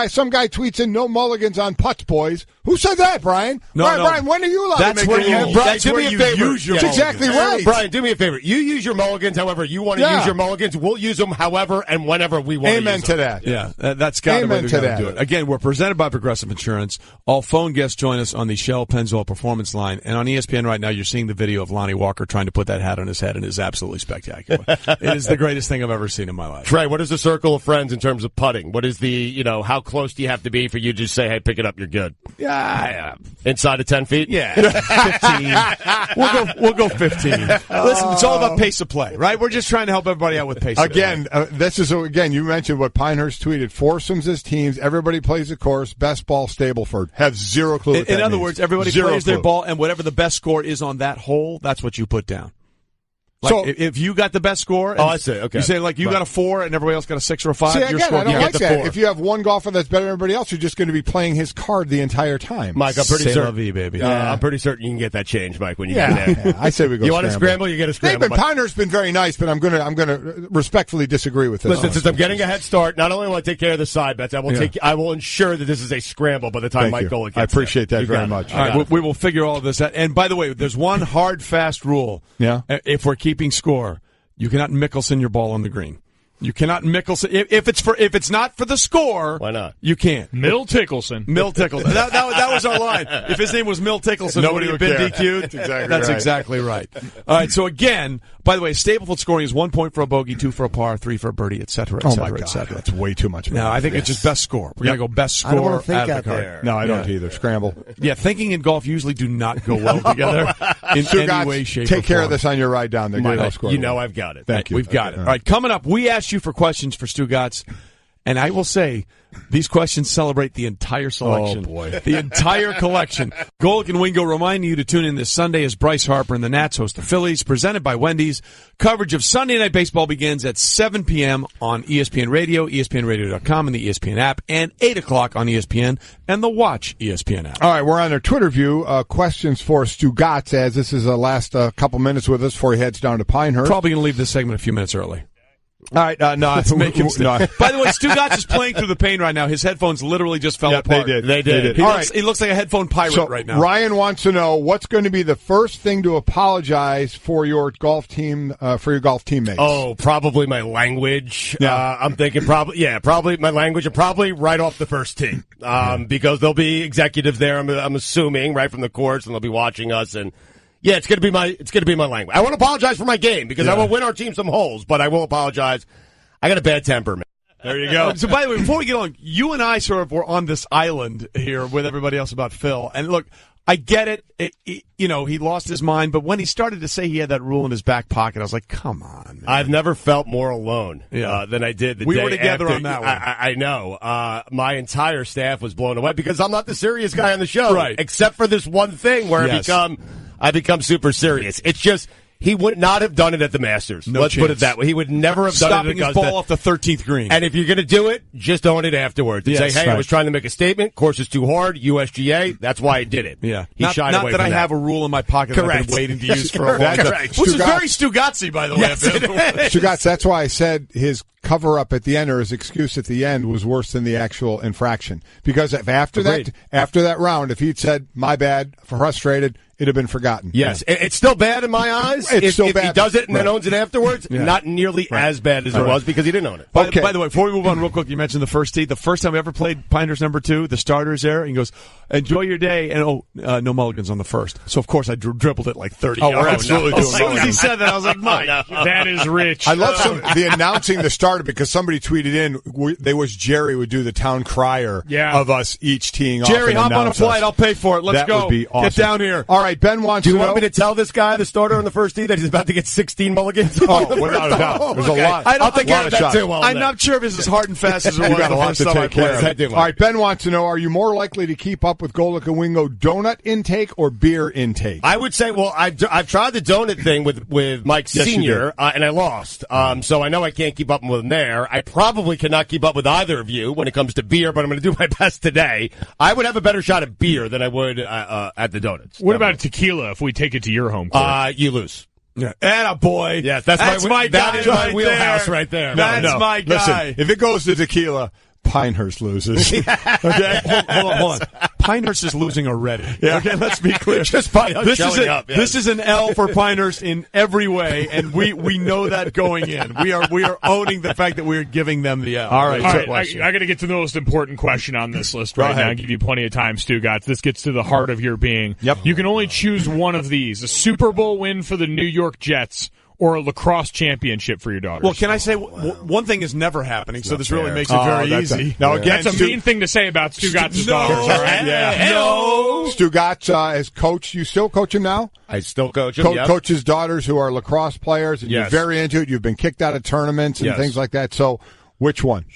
some guy tweets in no mulligans on putts, boys. Who said that, Brian? Brian, when are you allowed to make Brian, that's do where me a you favor. use your That's exactly right. Brian, do me a favor. You use your mulligans however you want to use your mulligans. We'll use them however and whenever we want Amen to use them. that. Yeah, that's got to be the way to do it. Again, we're presented by Progressive Insurance. All phone guests join us on the Shell Pennzoil Performance Line. And on ESPN right now, you're seeing the video of Lonnie Walker trying to put that hat on his head, and it is absolutely spectacular. It is the greatest thing I've ever seen in my life. Trey, what is the circle of friends in terms of putting? What is the, how close do you have to be for you to just say, hey, pick it up, you're good? Yeah. Inside of 10 feet? Yeah. 15. We'll go 15. Listen, it's all about pace of play, right? We're just trying to help everybody out with pace of play. Again, you mentioned what Pinehurst tweeted. Foursomes as teams, everybody plays the course, best ball, Stableford. Have zero clue what that In other means. words, everybody plays their ball, and whatever the best score is on that hole, that's what you put down. Like, so if you got the best score, I see. Okay, you say like you got a 4 and everybody else got a 6 or a 5. See, again, I don't like that. 4. If you have one golfer that's better than everybody else, you're just going to be playing his card the entire time. Mike, I'm pretty certain, baby. I'm pretty certain you can get that change, Mike, when you get there. Yeah, I say we go. You want to scramble? You get a scramble. Pinehurst's been very nice, but I'm going to respectfully disagree with this. Listen, since I'm getting a head start, not only will I take care of the side bets, I will ensure that this is a scramble by the time Mike Golic gets I appreciate that very much. All right, we will figure all of this out. And by the way, there's one hard, fast rule. Yeah. If we're keeping score. You cannot Mickelson your ball on the green. You cannot Mickelson if it's not for the score. Why not? You can't. Mill Tickelson. That was our line. If his name was Mill Tickelson, nobody would have been DQ'd. That's exactly right. All right. So again, by the way, Stableford scoring is 1 point for a bogey, 2 for a par, 3 for a birdie, et cetera, et cetera, et cetera. That's way too much. No, I think it's just best score. We're gonna go best score. I don't want to think out there. No, I don't either. Scramble. Yeah, thinking and golf usually do not go well together in any way, shape, or form. Take care of this on your ride down there. I've got it. Thank you. We've got it. All right, coming up, we asked you for questions for Stugotz, and I will say these questions celebrate the entire selection. Oh, boy. The entire collection. Golic and Wingo reminding you to tune in this Sunday as Bryce Harper and the Nats host the Phillies, presented by Wendy's. Coverage of Sunday Night Baseball begins at 7 p.m. on ESPN Radio, ESPNRadio.com, and the ESPN app, and 8 o'clock on ESPN and the Watch ESPN app. All right, we're on our Twitter view. Questions for Stugotz, as this is the last couple minutes with us before he heads down to Pinehurst. Probably going to leave this segment a few minutes early. All right, no. Make him no. By the way, Stugotz is playing through the pain right now. His headphones literally just fell apart. They did. He looks like a headphone pirate right now. Ryan wants to know what's going to be the first thing to apologize for your golf team, for your golf teammates. Oh, probably my language. Yeah. I'm thinking probably my language, and probably right off the first tee, because there'll be executives there. I'm assuming right from the course, and they'll be watching us and. Yeah, it's gonna be my language. I won't apologize for my game because I will win our team some holes, but I will apologize. I got a bad temper, man. There you go. So, by the way, before we get on, you and I sort of were on this island here with everybody else about Phil. And look, I get it. He lost his mind, but when he started to say he had that rule in his back pocket, I was like, come on, man. I've never felt more alone than I did the day we were together after. on that one. I know. My entire staff was blown away because I'm not the serious guy on the show, right? Except for this one thing where I become super serious. It's just he would not have done it at the Masters. Let's put it that way. He would never have done it at Augusta. Stopping his ball off the 13th green. And if you're going to do it, just own it afterwards. And say, hey, I was trying to make a statement. Course is too hard. USGA. That's why I did it. Yeah. He shied away from that. Not that I have a rule in my pocket that I've been waiting to use for a long time. Which is very Stugotzy, by the way. Yes, it is. Stugotz, that's why I said his cover-up at the end or his excuse at the end was worse than the actual infraction. Because if after that round, if he'd said, my bad, frustrated, it'd have been forgotten. Yes, it's still bad in my eyes. It's still if bad. he does it and then owns it afterwards, not nearly as bad as it was because he didn't own it. By the way, before we move on real quick, you mentioned the first tee. The first time we ever played Pinehurst number 2, the starters there, and he goes, enjoy your day, and no mulligans on the first. So, of course, I dribbled it like 30 yards. We're absolutely doing As soon as he said that, I was like, Mike, that is rich. I love the announcing the starter because somebody tweeted in, they wish Jerry would do the town crier of us each teeing off. Jerry, and hop on a flight. I'll pay for it. Let's go. That would be awesome. Get down here. All right, Ben wants Do to you want know. me to tell this guy, the starter on the first tee, that he's about to get 16 mulligans? Without a doubt. There's a lot. I'll take care of that too. I'm not sure if it's as hard and fast as it was. You got a the lot first to time I take care played. of. All right, Ben wants to know, are you more likely to keep up with Golic and Wingo donut intake or beer intake? I would say, well, I've tried the donut thing with Mike Sr., and I lost. So I know I can't keep up with him there. I probably cannot keep up with either of you when it comes to beer, but I'm going to do my best today. I would have a better shot at beer than I would at the donuts. What about tequila if we take it to your home court? You lose. Yeah. Attaboy. Yes, that's my guy. That is my wheelhouse right there. That's my guy. Listen, if it goes to tequila, Pinehurst loses. Okay, hold on. Pinehurst is losing already. Yeah. Okay, let's be clear. Just Pinehurst showing up. Yes. This is an L for Pinehurst in every way, and we know that going in. We are owning the fact that we're giving them the L. All right, I got to get to the most important question on this list right now. I'll give you plenty of time, Stugotz. This gets to the heart of your being. Yep. You can only choose one of these: a Super Bowl win for the New York Jets, or a lacrosse championship for your daughters. Well, can I say one thing is never happening, so this really makes it very easy. That's a mean thing to say about Stugotz's daughters, all right? Yeah. No. Stugotz as coach. You still coach him now? I still coach him, Coach his daughters who are lacrosse players, and you're very into it. You've been kicked out of tournaments and things like that. So which one?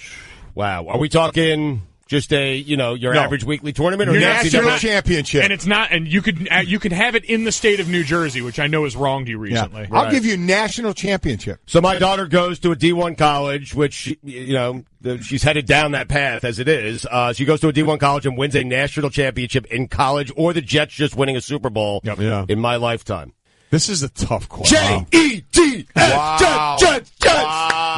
Wow. Are we talking just your average weekly tournament, or your national championship? And it's not, and you could have it in the state of New Jersey, which I know has wronged you recently. Yeah. I'll give you national championship. So my daughter goes to a D1 college, which she's headed down that path as it is. She goes to a D1 college and wins a national championship in college, or the Jets just winning a Super Bowl in my lifetime. This is a tough question. Jets. Wow.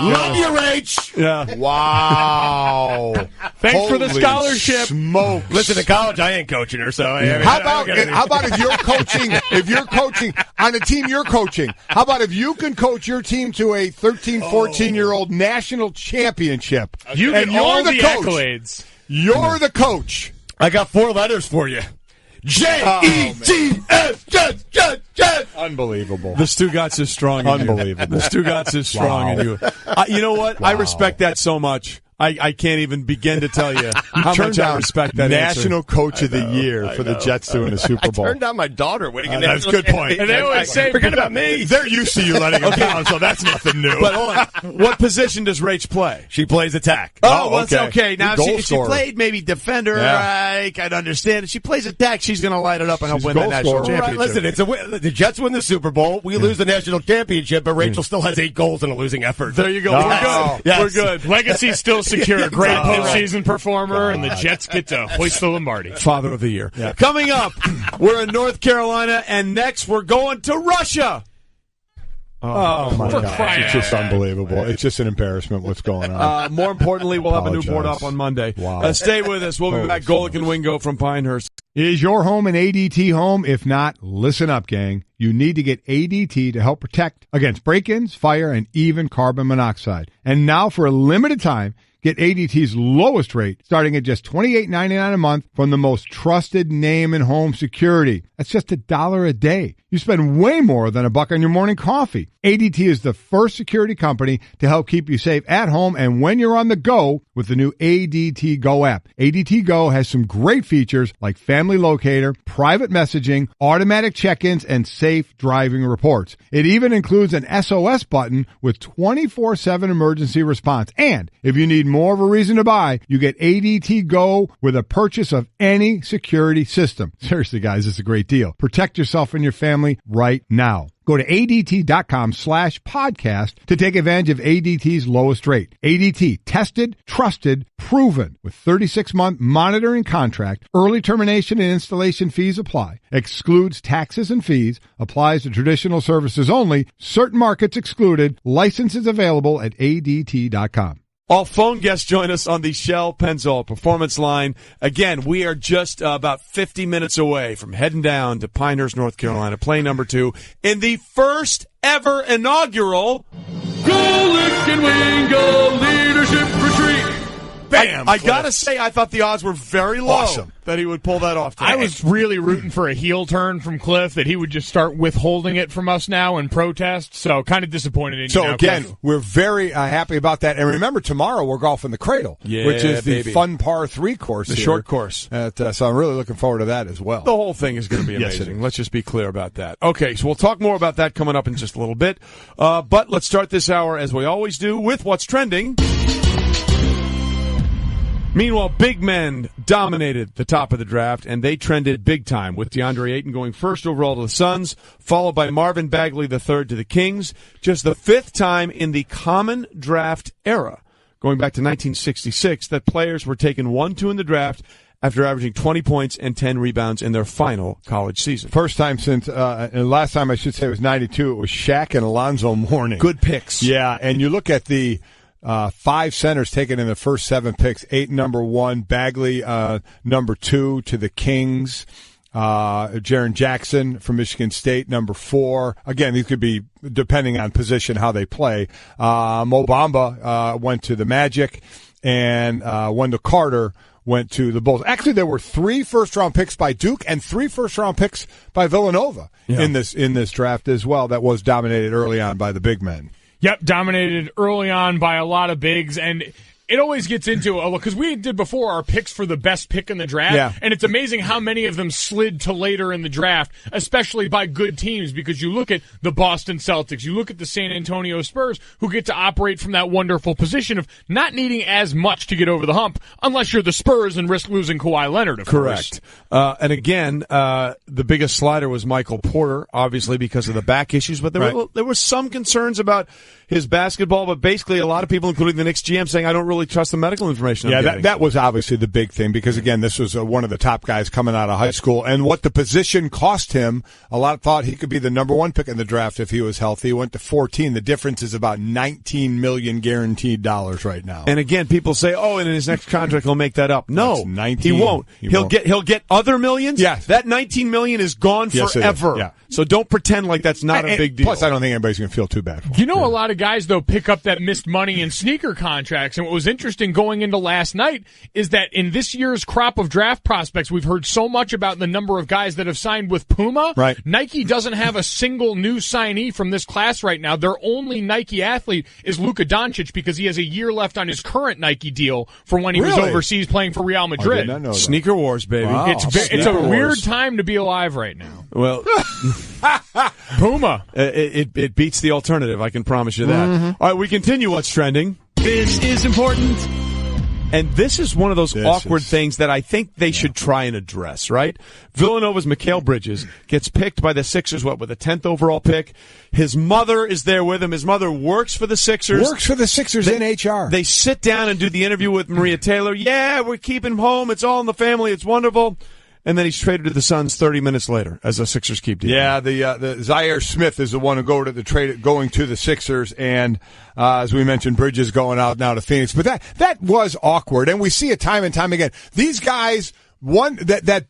Love you, Rach. Yeah. Wow. Thanks for the scholarship. Smokes. Listen, to college, I ain't coaching her. So how about if you're coaching? If you're coaching on a team you're coaching, how about if you can coach your team to a 13, 14-year-old national championship? You get all the accolades. You're the coach. I got 4 letters for you. Jets. Unbelievable. The Stugotz is strong. Unbelievable. The Stugotz is strong in you. You know what? I respect that so much. I can't even begin to tell you how much I respect that National answer. Coach of the Year for the Jets doing a Super Bowl. I turned down my daughter winning a that's a good point. And they always say, forget about me. They're used to you letting them down, so that's nothing new. But hold on. What position does Rach play? She plays attack. Oh, well, that's okay. Now, if she scorer. played maybe defender, I could understand. If she plays attack, she's going to light it up and help win that national championship. Right, listen, the Jets win the Super Bowl. We lose the national championship, but Rachel still has 8 goals in a losing effort. There you go. We're good. Yes. We're good. Legacy's still secure. Great postseason performer, and the Jets get to hoist the Lombardi. Father of the Year. Yeah. Coming up, we're in North Carolina, and next we're going to Russia. Oh my God. It's just unbelievable. It's just an embarrassment what's going on. More importantly, we'll have a new board up on Monday. Wow. Stay with us. We'll be back. Golic and Wingo from Pinehurst. Is your home an ADT home? If not, listen up, gang. You need to get ADT to help protect against break-ins, fire, and even carbon monoxide. And now, for a limited time, get ADT's lowest rate, starting at just $28.99 a month from the most trusted name in home security. That's just $1 a day. You spend way more than $1 on your morning coffee. ADT is the first security company to help keep you safe at home and when you're on the go with the new ADT Go app. ADT Go has some great features like family locator, private messaging, automatic check-ins, and safe driving reports. It even includes an SOS button with 24/7 emergency response. And if you need more of a reason to buy, you get ADT Go with a purchase of any security system. Seriously, guys, it's a great deal. Protect yourself and your family right now. Go to ADT.com/podcast to take advantage of ADT's lowest rate. ADT, tested, trusted, proven. With 36-month monitoring contract, early termination and installation fees apply. Excludes taxes and fees. Applies to traditional services only. Certain markets excluded. Licenses available at ADT.com. All phone guests join us on the Shell Pennzoil Performance Line. Again, we are just about 50 minutes away from heading down to Pinehurst, North Carolina, play number 2 in the first ever inaugural Golic and Wingo Leadership Retreat. Bam! I gotta say, I thought the odds were very low that he would pull that off today. I was really rooting for a heel turn from Cliff, that he would just start withholding it from us now and protest. So kind of disappointed in you. So now, again, Cliff. we're very happy about that. And remember, tomorrow we're golfing the Cradle, which is the fun par 3 course, the short course. So I'm really looking forward to that as well. The whole thing is going to be amazing. Yes, let's just be clear about that. Okay, so we'll talk more about that coming up in just a little bit. But let's start this hour, as we always do, with what's trending. Meanwhile, big men dominated the top of the draft, and they trended big time, with DeAndre Ayton going first overall to the Suns, followed by Marvin Bagley III to the Kings. Just the 5th time in the common draft era, going back to 1966, that players were taken 1-2 in the draft after averaging 20 points and 10 rebounds in their final college season. First time since, and last time I should say it was 92, it was Shaq and Alonzo Mourning. Good picks. Yeah, and you look at the 5 centers taken in the first 7 picks. Ayton number 1, Bagley number 2 to the Kings. Jaren Jackson from Michigan State number 4. Again, these could be depending on position how they play. Mo Bamba went to the Magic, and Wendell Carter went to the Bulls. Actually, there were 3 first-round picks by Duke and 3 first-round picks by Villanova in this draft as well. That was dominated early on by the big men. Yep, dominated early on by a lot of bigs, and it always gets into because we did before our picks for the best pick in the draft, and it's amazing how many of them slid to later in the draft, especially by good teams, because you look at the Boston Celtics, you look at the San Antonio Spurs, who get to operate from that wonderful position of not needing as much to get over the hump, unless you're the Spurs and risk losing Kawhi Leonard, of course. Correct. And again, the biggest slider was Michael Porter, obviously because of the back issues, but there were some concerns about his basketball, but basically a lot of people, including the Knicks GM, saying, I don't really trust the medical information. That was obviously the big thing, because again, this was one of the top guys coming out of high school, and what the position cost him, a lot thought he could be the number 1 pick in the draft if he was healthy. He went to 14. The difference is about $19 million guaranteed dollars right now. And again, people say, and in his next contract he'll make that up. No, 19. He won't. He'll get other millions. Yes. That $19 million is gone forever. Yeah. So don't pretend like that's not a big deal. Plus, I don't think anybody's going to feel too bad for him. You know, a lot of guys, though, pick up that missed money in sneaker contracts. And what was interesting going into last night is that in this year's crop of draft prospects, we've heard so much about the number of guys that have signed with Puma. Right. Nike doesn't have a single new signee from this class right now. Their only Nike athlete is Luka Doncic, because he has a year left on his current Nike deal for when he was overseas playing for Real Madrid. I did not know that. Sneaker wars, baby. Wow. It's a weird time to be alive right now. Well, Puma. It beats the alternative, I can promise you that. Mm-hmm. All right, we continue what's trending. This is important. And this is one of those awkward things that I think they should try and address, right? Villanova's Mikal Bridges gets picked by the Sixers, with a 10th overall pick. His mother is there with him. His mother works for the Sixers. In HR. They sit down and do the interview with Maria Taylor. Yeah, we're keeping him home. It's all in the family. It's wonderful. And then he's traded to the Suns 30 minutes later as the Sixers keep dealing. Yeah, the Zaire Smith is the one who going to the Sixers, and as we mentioned, Bridges going out now to Phoenix. But that was awkward, and we see it time and time again. These guys, that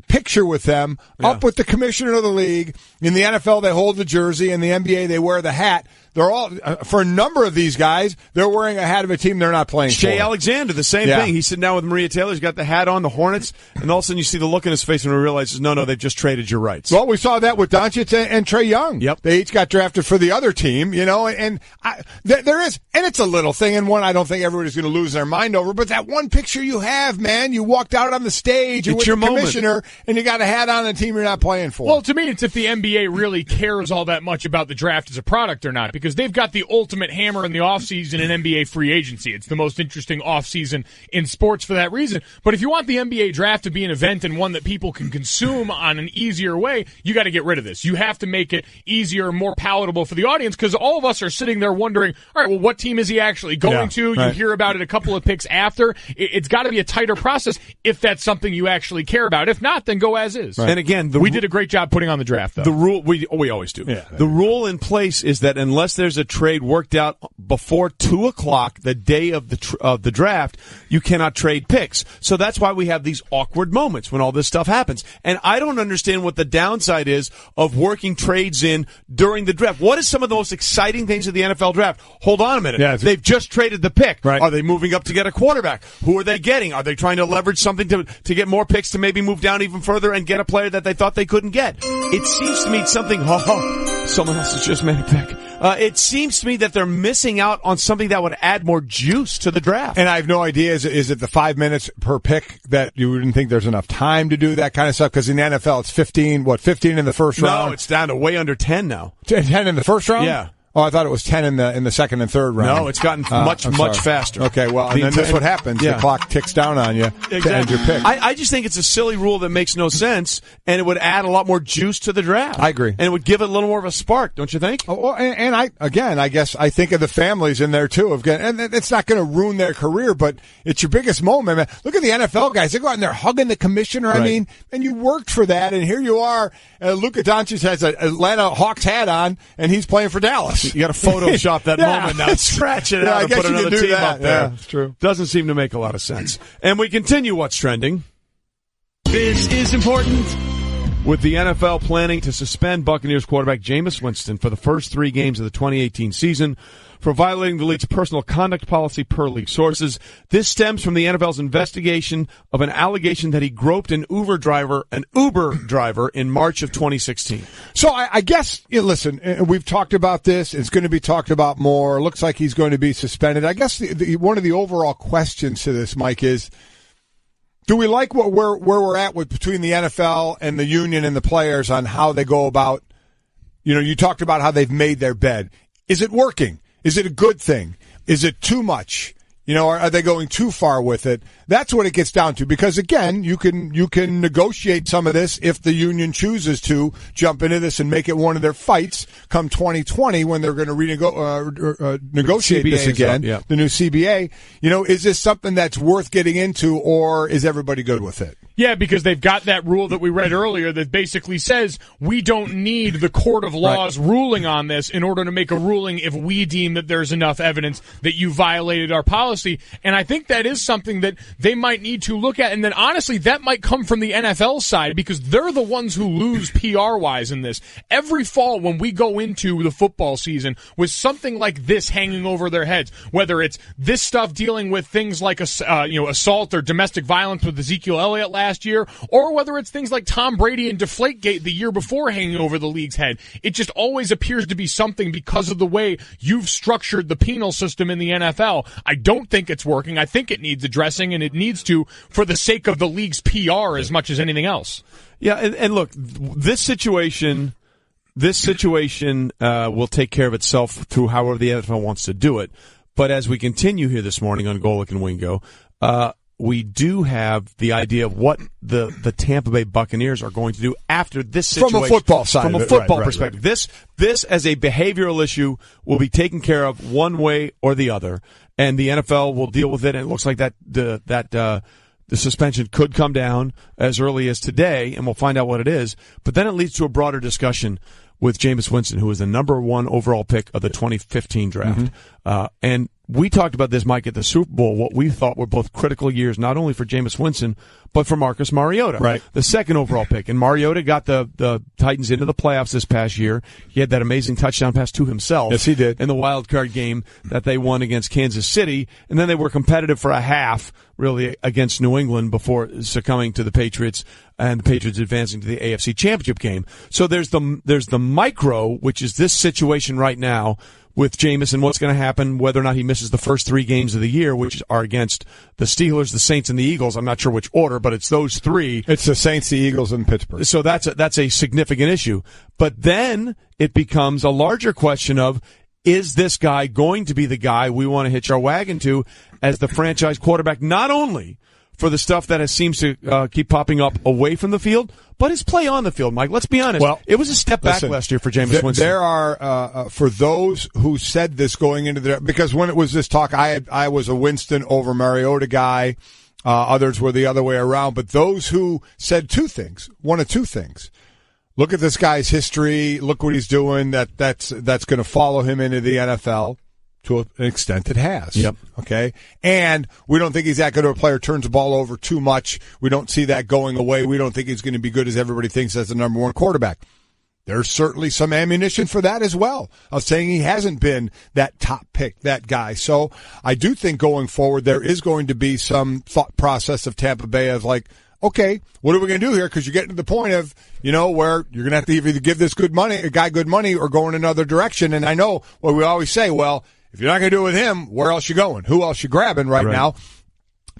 picture with them up with the commissioner of the league. In the NFL, they hold the jersey. In the NBA, they wear the hat. They're all, for a number of these guys, they're wearing a hat of a team they're not playing Shea for. Alexander, the same thing. He's sitting down with Maria Taylor. He's got the hat on, the Hornets, and all of a sudden you see the look in his face and he realizes, no, they've just traded your rights. Well, we saw that with Doncic and Trae Young. Yep. They each got drafted for the other team, and there is, and it's a little thing, and one I don't think everybody's going to lose their mind over, but that one picture you have, man, you walked out on the stage, you're with the commissioner, and you got a hat on a team you're not playing for. Well, to me, it's if the NBA really cares all that much about the draft as a product or not, because they've got the ultimate hammer in the offseason in NBA free agency. It's the most interesting offseason in sports for that reason. But if you want the NBA draft to be an event and one that people can consume on an easier way, you got to get rid of this. You have to make it easier, more palatable for the audience, because all of us are sitting there wondering, all right, well, what team is he actually going to? You hear about it a couple of picks after. It's got to be a tighter process if that's something you actually care about. If not, then go as is. And again, we did a great job putting on the draft, though. The rule, we always do. Yeah. The rule in place is that unless unless there's a trade worked out before 2 o'clock the day of the draft, you cannot trade picks. So that's why we have these awkward moments when all this stuff happens. And I don't understand what the downside is of working trades in during the draft. What is some of the most exciting things of the NFL draft? Hold on a minute. Yeah, they've just traded the pick. Right. Are they moving up to get a quarterback? Who are they getting? Are they trying to leverage something to get more picks to maybe move down even further and get a player that they thought they couldn't get? It seems to me something, someone else has just made a pick. It seems to me that they're missing out on something that would add more juice to the draft. And I have no idea, is it the 5 minutes per pick that you wouldn't think there's enough time to do that kind of stuff? Because in the NFL, it's 15 in the first round? No, it's down to way under 10 now. 10 in the first round? Yeah. Oh, I thought it was 10 in the second and third round. No, it's gotten much faster. Okay, well, and then that's what happens. Yeah. The clock ticks down on you to end your pick. I just think it's a silly rule that makes no sense, and it would add a lot more juice to the draft. I agree. And it would give it a little more of a spark, don't you think? Oh, and I guess I think of the families in there, too. And it's not going to ruin their career, but it's your biggest moment. Man. Look at the NFL guys. They go out and they're hugging the commissioner. Right. I mean, and you worked for that, and here you are. Luka Doncic has an Atlanta Hawks hat on, and he's playing for Dallas. You got to Photoshop that moment now. Scratch it out and put another team up there. Yeah, it's true. Doesn't seem to make a lot of sense. And we continue what's trending. This is important. With the NFL planning to suspend Buccaneers quarterback Jameis Winston for the first 3 games of the 2018 season for violating the league's personal conduct policy per league sources. This stems from the NFL's investigation of an allegation that he groped an Uber driver in March of 2016. So I guess, listen, we've talked about this. It's going to be talked about more. It looks like he's going to be suspended. I guess one of the overall questions to this, Mike, is, do we like where we're at between the NFL and the union and the players on how they go about, you talked about how they've made their bed. Is it working? Is it a good thing? Is it too much? Are they going too far with it? That's what it gets down to. Because again, you can negotiate some of this if the union chooses to jump into this and make it one of their fights come 2020 when they're going to negotiate this again. Yeah. The new CBA. Is this something that's worth getting into, or is everybody good with it? Yeah, because they've got that rule that we read earlier that basically says we don't need the court of law's ruling on this in order to make a ruling if we deem that there's enough evidence that you violated our policy. And I think that is something that they might need to look at. And then honestly, that might come from the NFL side because they're the ones who lose PR-wise in this. Every fall when we go into the football season with something like this hanging over their heads, whether it's this stuff dealing with things like assault or domestic violence with Ezekiel Elliott last year, or whether it's things like Tom Brady and Deflategate the year before hanging over the league's head. It just always appears to be something because of the way you've structured the penal system in the NFL. I don't think it's working. I think it needs addressing, and it needs to for the sake of the league's PR as much as anything else. Yeah, and look, this situation will take care of itself through however the NFL wants to do it. But as we continue here this morning on Golic and Wingo, we do have the idea of what the Tampa Bay Buccaneers are going to do after this situation. From a football side. From a football perspective. Right. This as a behavioral issue will be taken care of one way or the other, and the NFL will deal with it, and it looks like that the suspension could come down as early as today, and we'll find out what it is. But then it leads to a broader discussion with Jameis Winston, who was the number 1 overall pick of the 2015 draft. Mm-hmm. And we talked about this, Mike, at the Super Bowl, what we thought were both critical years, not only for Jameis Winston, but for Marcus Mariota, right? The second overall pick. And Mariota got the Titans into the playoffs this past year. He had that amazing touchdown pass to himself. Yes, he did. In the wild card game that they won against Kansas City. And then they were competitive for a half, really, against New England before succumbing to the Patriots, and the Patriots advancing to the AFC Championship game. So there's the micro, which is this situation right now with Jameis and what's going to happen, whether or not he misses the first 3 games of the year, which are against the Steelers, the Saints, and the Eagles. I'm not sure which order, but it's those 3. It's the Saints, the Eagles, and Pittsburgh. So that's a significant issue. But then it becomes a larger question of, is this guy going to be the guy we want to hitch our wagon to as the franchise quarterback, not only for the stuff that seems to keep popping up away from the field, but his play on the field, Mike. Let's be honest. Well, it was a step back last year for Jameis Winston. There are, for those who said this going into the, because when it was this talk, I was a Winston over Mariota guy. Others were the other way around. But those who said one of two things. look at this guy's history. Look what he's doing. That's going to follow him into the NFL. To an extent, it has. Yep. Okay. And we don't think he's that good of a player, turns the ball over too much. We don't see that going away. We don't think he's going to be good as everybody thinks as the number one quarterback. There's certainly some ammunition for that as well, of saying he hasn't been that top pick, that guy. So I do think going forward there is going to be some thought process of Tampa Bay of like, okay, what are we going to do here? Because you're getting to the point of, where you're going to have to either give this guy good money or go in another direction. And I know what we always say, well, if you're not going to do it with him, where else you going? Who else you grabbing right now?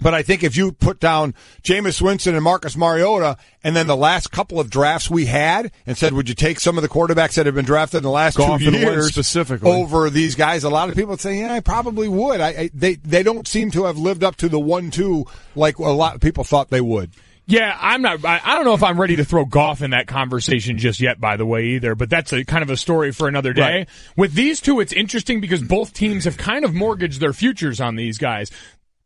But I think if you put down Jameis Winston and Marcus Mariota and then the last couple of drafts we had and said, would you take some of the quarterbacks that have been drafted in the last 2 years specifically over these guys? A lot of people would say, yeah, I probably would. They don't seem to have lived up to the 1-2 like a lot of people thought they would. Yeah, I don't know if I'm ready to throw Goff in that conversation just yet, by the way, either, but that's kind of a story for another day. Right. With these two, it's interesting because both teams have kind of mortgaged their futures on these guys.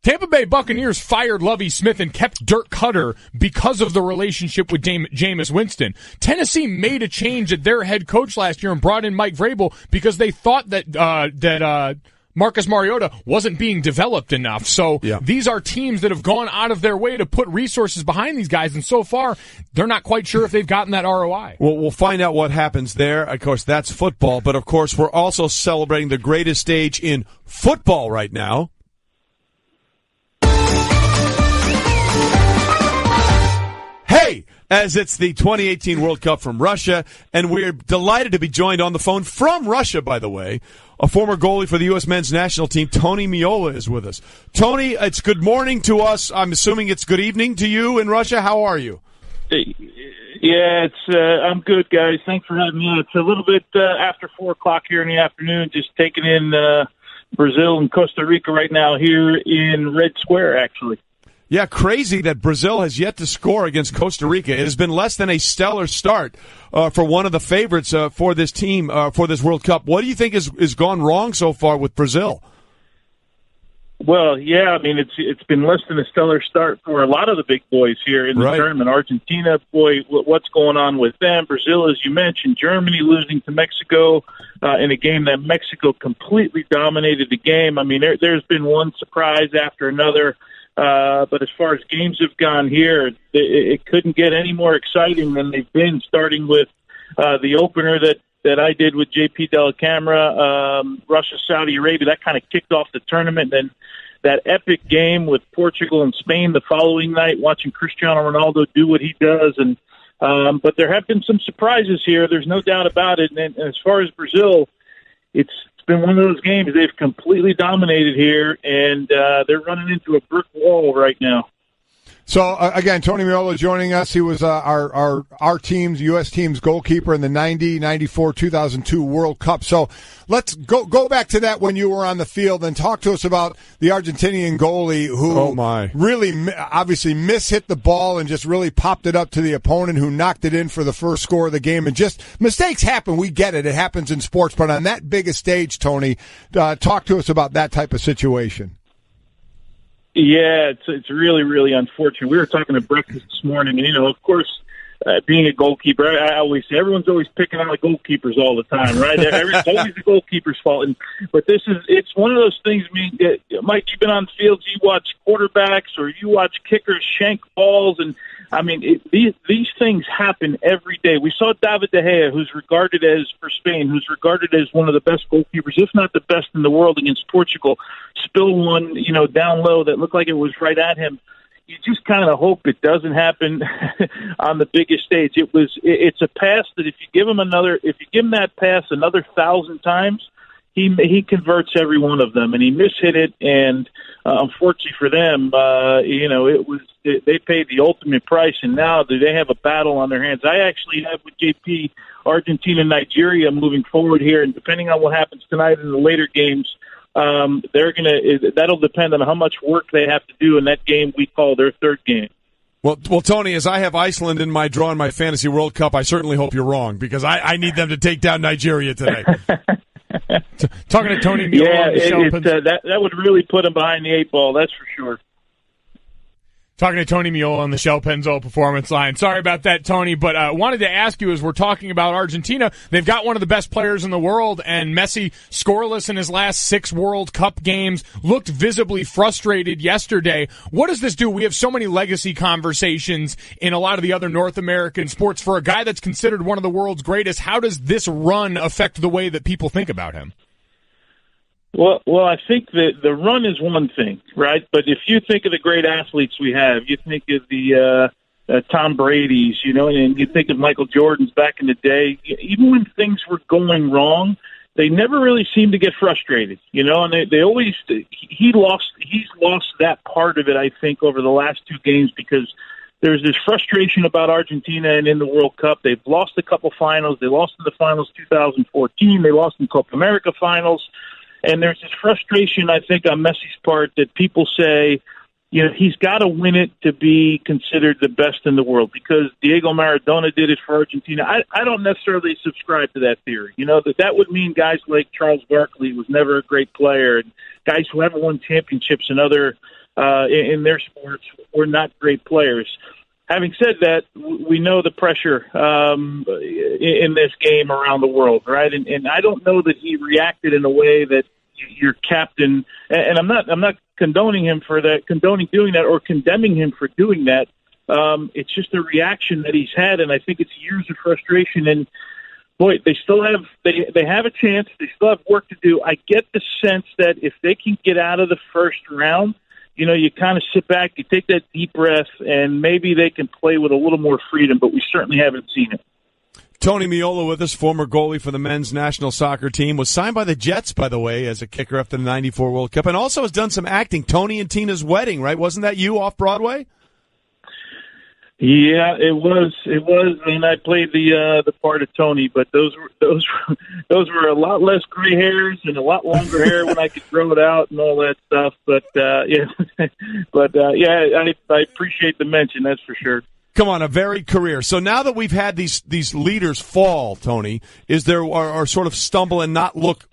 Tampa Bay Buccaneers fired Lovie Smith and kept Dirk Cutter because of the relationship with Jameis Winston. Tennessee made a change at their head coach last year and brought in Mike Vrabel because they thought that Marcus Mariota wasn't being developed enough. So These are teams that have gone out of their way to put resources behind these guys, and so far, they're not quite sure if they've gotten that ROI. Well, we'll find out what happens there. Of course, that's football, but of course, we're also celebrating the greatest stage in football right now. Hey! As it's the 2018 World Cup from Russia, and we're delighted to be joined on the phone from Russia, by the way. A former goalie for the U.S. men's national team, Tony Meola, is with us. Tony, it's good morning to us. I'm assuming it's good evening to you in Russia. How are you? Yeah, I'm good, guys. Thanks for having me. It's a little bit after 4 o'clock here in the afternoon, just taking in Brazil and Costa Rica right now here in Red Square, actually. Yeah, crazy that Brazil has yet to score against Costa Rica. It has been less than a stellar start for one of the favorites for this team, for this World Cup. What do you think is gone wrong so far with Brazil? Well, yeah, I mean, it's been less than a stellar start for a lot of the big boys here in the tournament. Argentina, boy, what's going on with them? Brazil, as you mentioned, Germany losing to Mexico in a game that Mexico completely dominated the game. I mean, there's been one surprise after another. But as far as games have gone here, it couldn't get any more exciting than they've been, starting with the opener that I did with JP Della Camera, Russia, Saudi Arabia. That kind of kicked off the tournament. Then that epic game with Portugal and Spain the following night, watching Cristiano Ronaldo do what he does. And but there have been some surprises here. There's no doubt about it. And as far as Brazil, it's been one of those games they've completely dominated here, and they're running into a brick wall right now. So, again, Tony Meola joining us. He was our team's, U.S. team's goalkeeper in the 90, 94, 2002 World Cup. So let's go back to that when you were on the field and talk to us about the Argentinian goalie who really obviously mishit the ball and just really popped it up to the opponent who knocked it in for the first score of the game. And just mistakes happen. We get it. It happens in sports. But on that big a stage, Tony, talk to us about that type of situation. Yeah, it's really, really unfortunate. We were talking at breakfast this morning, and, of course, being a goalkeeper, I always say everyone's always picking on the goalkeepers all the time, right? It's always the goalkeeper's fault. But it's one of those things, I mean, Mike, you've been on the field, you watch quarterbacks or you watch kickers shank balls, and I mean, these things happen every day. We saw David De Gea, who's regarded as, for Spain, who's regarded as one of the best goalkeepers, if not the best in the world against Portugal, spill one, down low that looked like it was right at him. You just kind of hope it doesn't happen on the biggest stage. It's a pass that if you give him that pass another 1,000 times, he converts every one of them, and he mishit it. And unfortunately for them, they paid the ultimate price, and now they have a battle on their hands. I actually have with JP Argentina, Nigeria moving forward here, and depending on what happens tonight in the later games, that'll depend on how much work they have to do in that game we call their third game. Well, Tony, as I have Iceland in my draw in my Fantasy World Cup, I certainly hope you're wrong because I need them to take down Nigeria today. Talking to Tony Meola on the show. That would really put him behind the 8 ball, that's for sure. Talking to Tony Meola on the Shell Pennzoil Performance Line. Sorry about that, Tony, but wanted to ask you, as we're talking about Argentina, they've got one of the best players in the world, and Messi, scoreless in his last 6 World Cup games, looked visibly frustrated yesterday. What does this do? We have so many legacy conversations in a lot of the other North American sports. For a guy that's considered one of the world's greatest, how does this run affect the way that people think about him? Well, I think that the run is one thing, right? But if you think of the great athletes we have, you think of the Tom Brady's, and you think of Michael Jordan's back in the day. Even when things were going wrong, they never really seemed to get frustrated, And they always he's lost that part of it, I think, over the last 2 games because there's this frustration about Argentina and in the World Cup. They've lost a couple finals. They lost in the finals 2014. They lost in Copa America finals. And there's this frustration, I think, on Messi's part that people say, he's got to win it to be considered the best in the world because Diego Maradona did it for Argentina. I don't necessarily subscribe to that theory. That would mean guys like Charles Barkley was never a great player, and guys who haven't won championships in other in their sports were not great players. Having said that, we know the pressure in this game around the world, right? And I don't know that he reacted in a way that your captain, and I'm not condoning him for that, doing that, or condemning him for doing that. It's just a reaction that he's had, and I think it's years of frustration. And boy, they still have they have a chance. They still have work to do. I get the sense that if they can get out of the first round, you kind of sit back, you take that deep breath, and maybe they can play with a little more freedom, but we certainly haven't seen it. Tony Meola with us, former goalie for the men's national soccer team, was signed by the Jets, by the way, as a kicker after the '94 World Cup, and also has done some acting. Tony and Tina's Wedding, right? Wasn't that you off Broadway? Yeah, it was, and I played the part of Tony. But those were a lot less gray hairs and a lot longer hair when I could grow it out and all that stuff. But I appreciate the mention. That's for sure. Come on, a varied career. So now that we've had these leaders fall, Tony, is there or sort of stumble and not look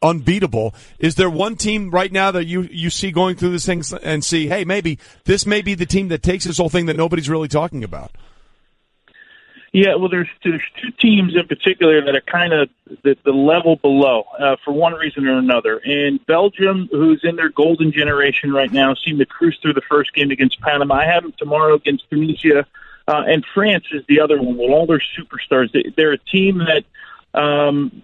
unbeatable? Is there one team right now that you see going through this thing and see, hey, maybe this may be the team that takes this whole thing that nobody's really talking about? Yeah, well, there's 2 teams in particular that are kind of the level below for one reason or another. And Belgium, who's in their golden generation right now, seemed to cruise through the first game against Panama. I have them tomorrow against Tunisia. And France is the other one with all their superstars. They're a team that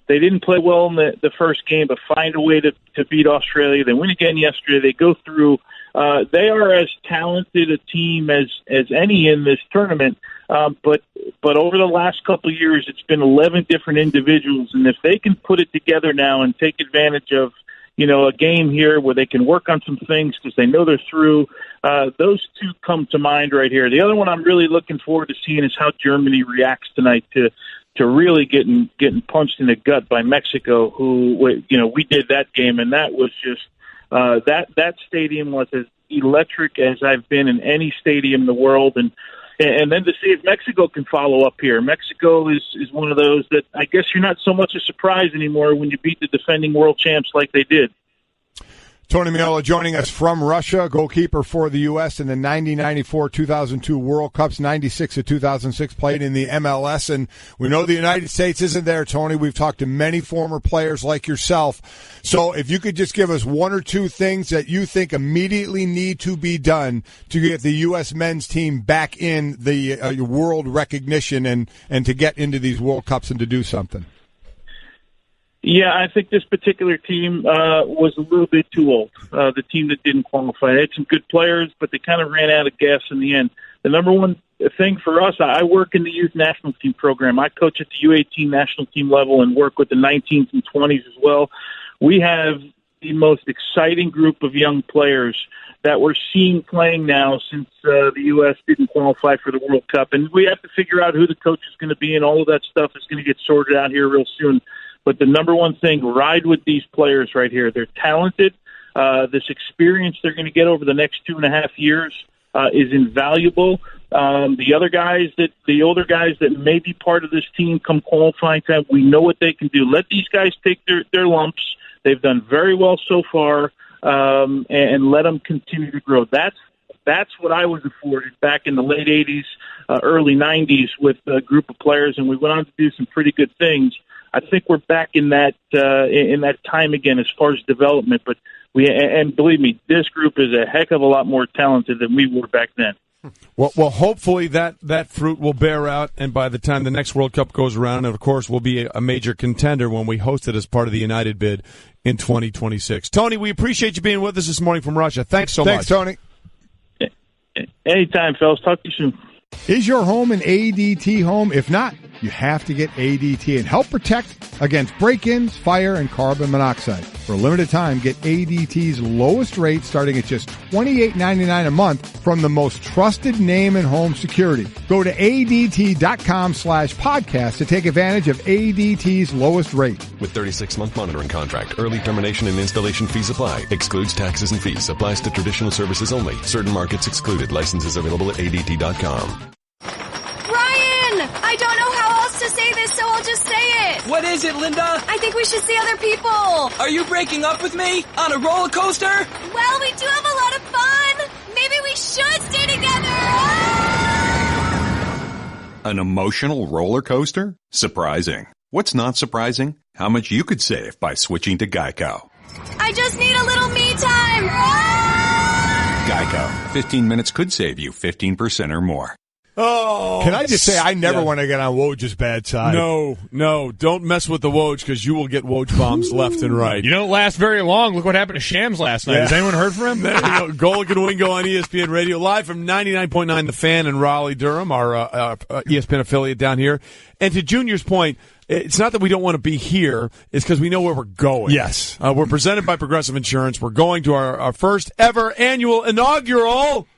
they didn't play well in the first game, but find a way to beat Australia. They win again yesterday. They go through. They are as talented a team as any in this tournament. But over the last couple of years, it's been 11 different individuals, and if they can put it together now and take advantage of, a game here where they can work on some things because they know they're through, those 2 come to mind right here. The other one I'm really looking forward to seeing is how Germany reacts tonight to really getting punched in the gut by Mexico, who, we did that game, and that was just that stadium was as electric as I've been in any stadium in the world, and then to see if Mexico can follow up here. Mexico is one of those that I guess you're not so much a surprise anymore when you beat the defending world champs like they did. Tony Meola joining us from Russia, goalkeeper for the U.S. in the 1994, 2002 World Cups, 96 to 2006, played in the MLS. And we know the United States isn't there, Tony. We've talked to many former players like yourself. So if you could just give us 1 or 2 things that you think immediately need to be done to get the U.S. men's team back in the world recognition and to get into these World Cups and to do something. Yeah, I think this particular team was a little bit too old, the team that didn't qualify. They had some good players, but they kind of ran out of gas in the end. The number one thing for us, I work in the youth national team program. I coach at the U18 national team level and work with the 19s and 20s as well. We have the most exciting group of young players that we're seeing playing now since the U.S. didn't qualify for the World Cup. And we have to figure out who the coach is going to be, and all of that stuff is going to get sorted out here real soon. But the number one thing, ride with these players right here. They're talented. This experience they're going to get over the next 2.5 years is invaluable. The older guys that may be part of this team come qualifying time, we know what they can do. Let these guys take their lumps. They've done very well so far, and let them continue to grow. That's That's what I was afforded back in the late 80s, early 90s with a group of players, and we went on to do some pretty good things. I think we're back in that time again as far as development. But and believe me, this group is a heck of a lot more talented than we were back then. Well, hopefully that fruit will bear out, and by the time the next World Cup goes around, and of course we'll be a major contender when we host it as part of the United bid in 2026. Tony, we appreciate you being with us this morning from Russia. Thanks so much. Thanks, Tony. Anytime, fellas. Talk to you soon. Is your home an ADT home? If not, you have to get ADT and help protect against break-ins, fire, and carbon monoxide. For a limited time, get ADT's lowest rate starting at just $28.99 a month from the most trusted name in home security. Go to ADT.com/podcast to take advantage of ADT's lowest rate. With 36-month monitoring contract, early termination and installation fees apply. Excludes taxes and fees. Applies to traditional services only. Certain markets excluded. Licenses available at ADT.com. I don't know how else to say this, so I'll just say it. What is it, Linda? I think we should see other people. Are you breaking up with me? On a roller coaster? Well, we do have a lot of fun. Maybe we should stay together. An emotional roller coaster? Surprising. What's not surprising? How much you could save by switching to Geico. I just need a little me time. Geico. 15 minutes could save you 15% or more. Oh, can I just say I never want to get on Woj's bad side? No, don't mess with the Woj because you will get Woj bombs left and right. You don't last very long. Look what happened to Shams last night. Has anyone heard from him? There you go. Golic and Wingo on ESPN Radio, live from 99.9 The Fan in Raleigh, Durham, our ESPN affiliate down here. And to Junior's point, it's not that we don't want to be here. It's because we know where we're going. Yes. We're presented by Progressive Insurance. We're going to our first ever annual inaugural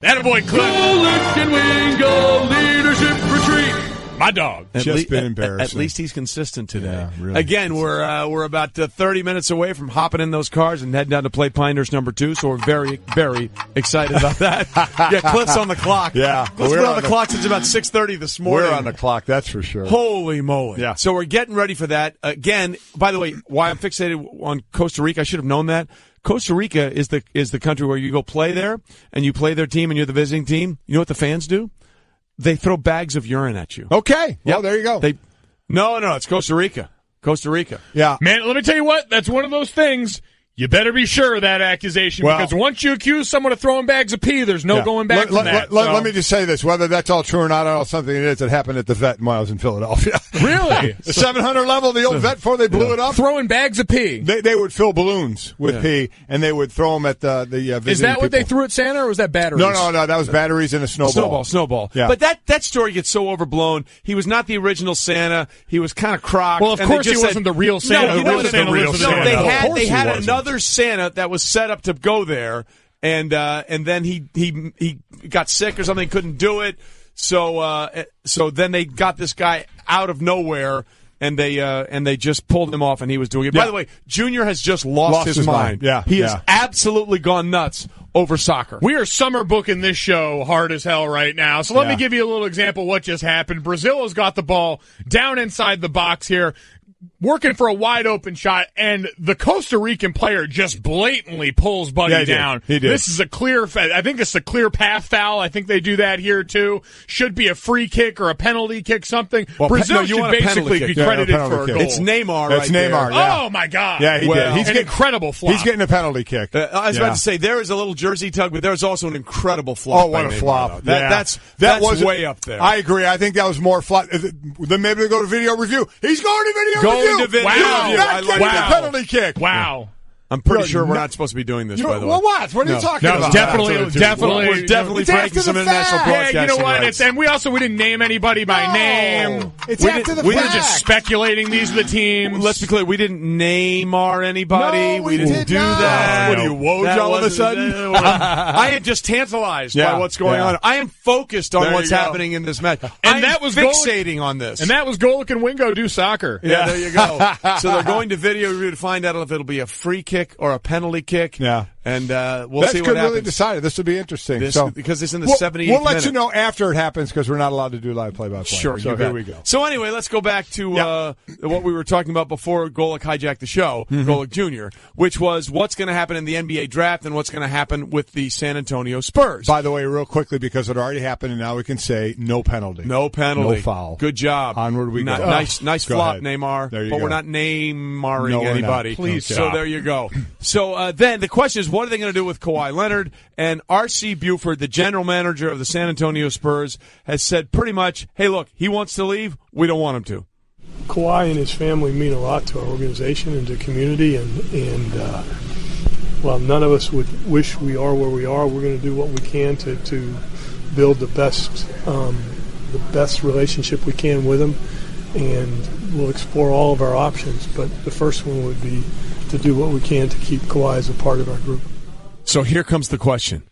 Attaboy, Golic and Wingo Leadership Retreat. My dog. Been embarrassing. At least he's consistent today. Yeah, really. Again, we're about 30 minutes away from hopping in those cars and heading down to play Pinehurst number 2, so we're very, very excited about that. Yeah, Cliff's on the clock. Yeah. Cliff's been on the clock since about 6:30 this morning. We're on the clock, that's for sure. Holy moly. Yeah. So we're getting ready for that. Again, by the way, why I'm fixated on Costa Rica, I should have known that. Costa Rica is the country where you go play there, and you play their team, and you're the visiting team. You know what the fans do? They throw bags of urine at you. Okay. Well, there you go. No, it's Costa Rica. Costa Rica. Yeah. Man, let me tell you what. That's one of those things. You better be sure of that accusation, because once you accuse someone of throwing bags of pee, there's no going back from that. Let me just say this. Whether that's all true or not, I don't know something it is that happened at the vet when I was in Philadelphia. Really? The 700 level, the old vet before they blew it up? Throwing bags of pee. They would fill balloons with pee, and they would throw them at the visiting Is that what people. they threw at Santa, or was that batteries? No, that was batteries and a snowball. Snowball. Yeah. But that story gets so overblown. He was not the original Santa. He was kind of crocked. Well, of course he wasn't the real Santa. They had another Santa that was set up to go there, and then he got sick or something, couldn't do it. So then they got this guy out of nowhere, and they just pulled him off, and he was doing it. Yeah. By the way, Junior has just lost his mind. Yeah, he has absolutely gone nuts over soccer. We are summer booking this show hard as hell right now. So let me give you a little example of what just happened. Brazil has got the ball down inside the box here, working for a wide open shot, and the Costa Rican player just blatantly pulls Buddy down. He did. This is I think it's a clear path foul. I think they do that here too. Should be a free kick or a penalty kick, something. Well, Brazil should basically be credited for a goal. It's Neymar. It's Neymar. Yeah. Oh my God! Yeah, he did. He's an incredible flop. He's getting a penalty kick. I was about to say there is a little jersey tug, but there's also an incredible flop. Oh, what a flop! That's way up there. I agree. I think that was more flop. Then maybe they go to video review. He's going to video review. To video wow. review. Not getting the penalty kick. Wow. I'm pretty sure we're not supposed to be doing this, by the way. Well, what? What are you talking about? Definitely breaking some international broadcasting you know what? rights. And we didn't name anybody by name. It's after the fact. We were just speculating these are the teams. Let's be clear. We didn't name anybody. No, we didn't do that. What are you, Woj all of a sudden? I am just tantalized by what's going on. I am focused on what's happening in this match. And that was fixating on this. And that was Golic and Wingo do soccer. Yeah, there you go. So they're going to video review to find out if it'll be a free kick kick or a penalty kick. Yeah. And we'll see what This could happens. really decide it. This will be interesting. Because it's in the 78th We'll let minute. you know after it happens because we're not allowed to do live play-by-play. Sure, so you here bet. we go. So anyway, let's go back to what we were talking about before Golic hijacked the show, Golic Jr., which was what's going to happen in the NBA draft and what's going to happen with the San Antonio Spurs. By the way, real quickly, because it already happened, and now we can say no penalty. No penalty. No foul. Good job. Onward we go. Nice Go flop, ahead. Neymar. There you but go. we're not Neymaring No, we're anybody. not. Please So stop. there you go. So then the question is, what are they going to do with Kawhi Leonard? And R.C. Buford, the general manager of the San Antonio Spurs, has said pretty much, hey, look, he wants to leave. We don't want him to. Kawhi and his family mean a lot to our organization and to the community, and while none of us would wish we are where we are, we're going to do what we can to build the best relationship we can with him, and we'll explore all of our options. But the first one would be to do what we can to keep Kawhi as a part of our group. So here comes the question.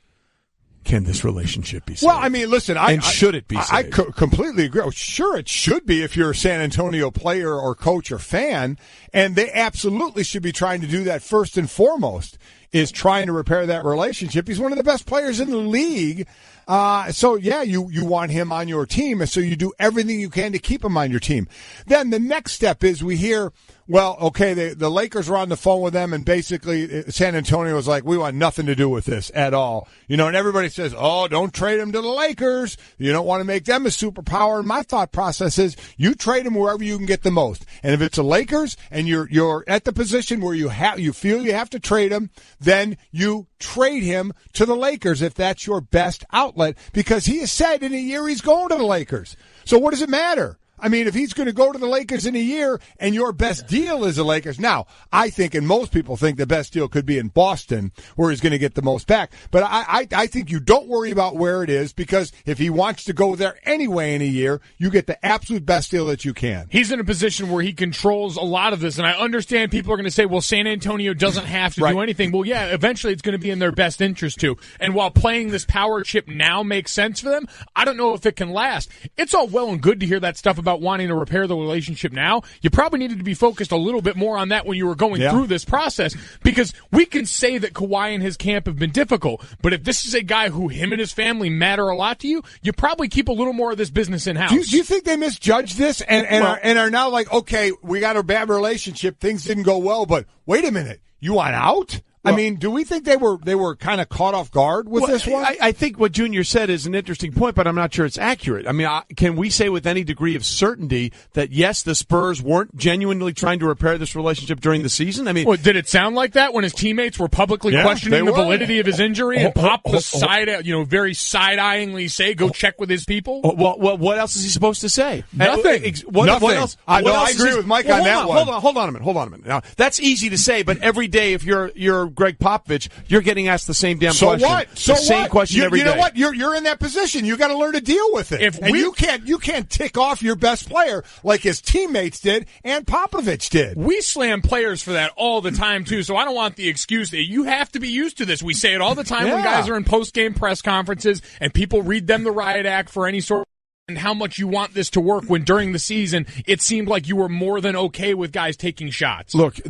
Can this relationship be saved? Well, I mean, listen, should it be saved? I completely agree. Oh, sure, it should be if you're a San Antonio player or coach or fan, and they absolutely should be trying to do that first and foremost, is trying to repair that relationship. He's one of the best players in the league. So, yeah, you want him on your team, and so you do everything you can to keep him on your team. Then the next step is we hear, well, okay, the Lakers were on the phone with them, and basically San Antonio was like, we want nothing to do with this at all. And everybody says, oh, don't trade him to the Lakers. You don't want to make them a superpower. And my thought process is you trade him wherever you can get the most. And if it's the Lakers and you're at the position where you feel you have to trade him, then you trade him to the Lakers if that's your best outlet, because he has said in a year he's going to the Lakers. So what does it matter? I mean, if he's going to go to the Lakers in a year and your best deal is the Lakers. Now, I think, and most people think the best deal could be in Boston where he's going to get the most back. But I think you don't worry about where it is, because if he wants to go there anyway in a year, you get the absolute best deal that you can. He's in a position where he controls a lot of this. And I understand people are going to say, well, San Antonio doesn't have to do anything. Well, yeah, eventually it's going to be in their best interest too. And while playing this power chip now makes sense for them, I don't know if it can last. It's all well and good to hear that stuff about wanting to repair the relationship now. You probably needed to be focused a little bit more on that when you were going through this process, because we can say that Kawhi and his camp have been difficult, but if this is a guy who him and his family matter a lot to you, you probably keep a little more of this business in-house. Do you think they misjudged this and are now like, okay, we got a bad relationship, things didn't go well, but wait a minute, you want out? I mean, do we think they were kind of caught off guard with this one? I think what Junior said is an interesting point, but I'm not sure it's accurate. I mean, can we say with any degree of certainty that, yes, the Spurs weren't genuinely trying to repair this relationship during the season? I mean, did it sound like that when his teammates were publicly questioning the validity of his injury and Pop was very side-eyeingly say, go check with his people? Well, what else is he supposed to say? Nothing. What else? I agree with Mike on that one. Hold on a minute. Now, that's easy to say, but every day if you're Greg Popovich, you're getting asked the same damn question. So what? Same question every day. You know what? You're in that position. You got to learn to deal with it. You can't tick off your best player like his teammates did and Popovich did. We slam players for that all the time too. So I don't want the excuse that you have to be used to this. We say it all the time when guys are in post-game press conferences and people read them the riot act for any sort of, and how much you want this to work when during the season it seemed like you were more than okay with guys taking shots. Look,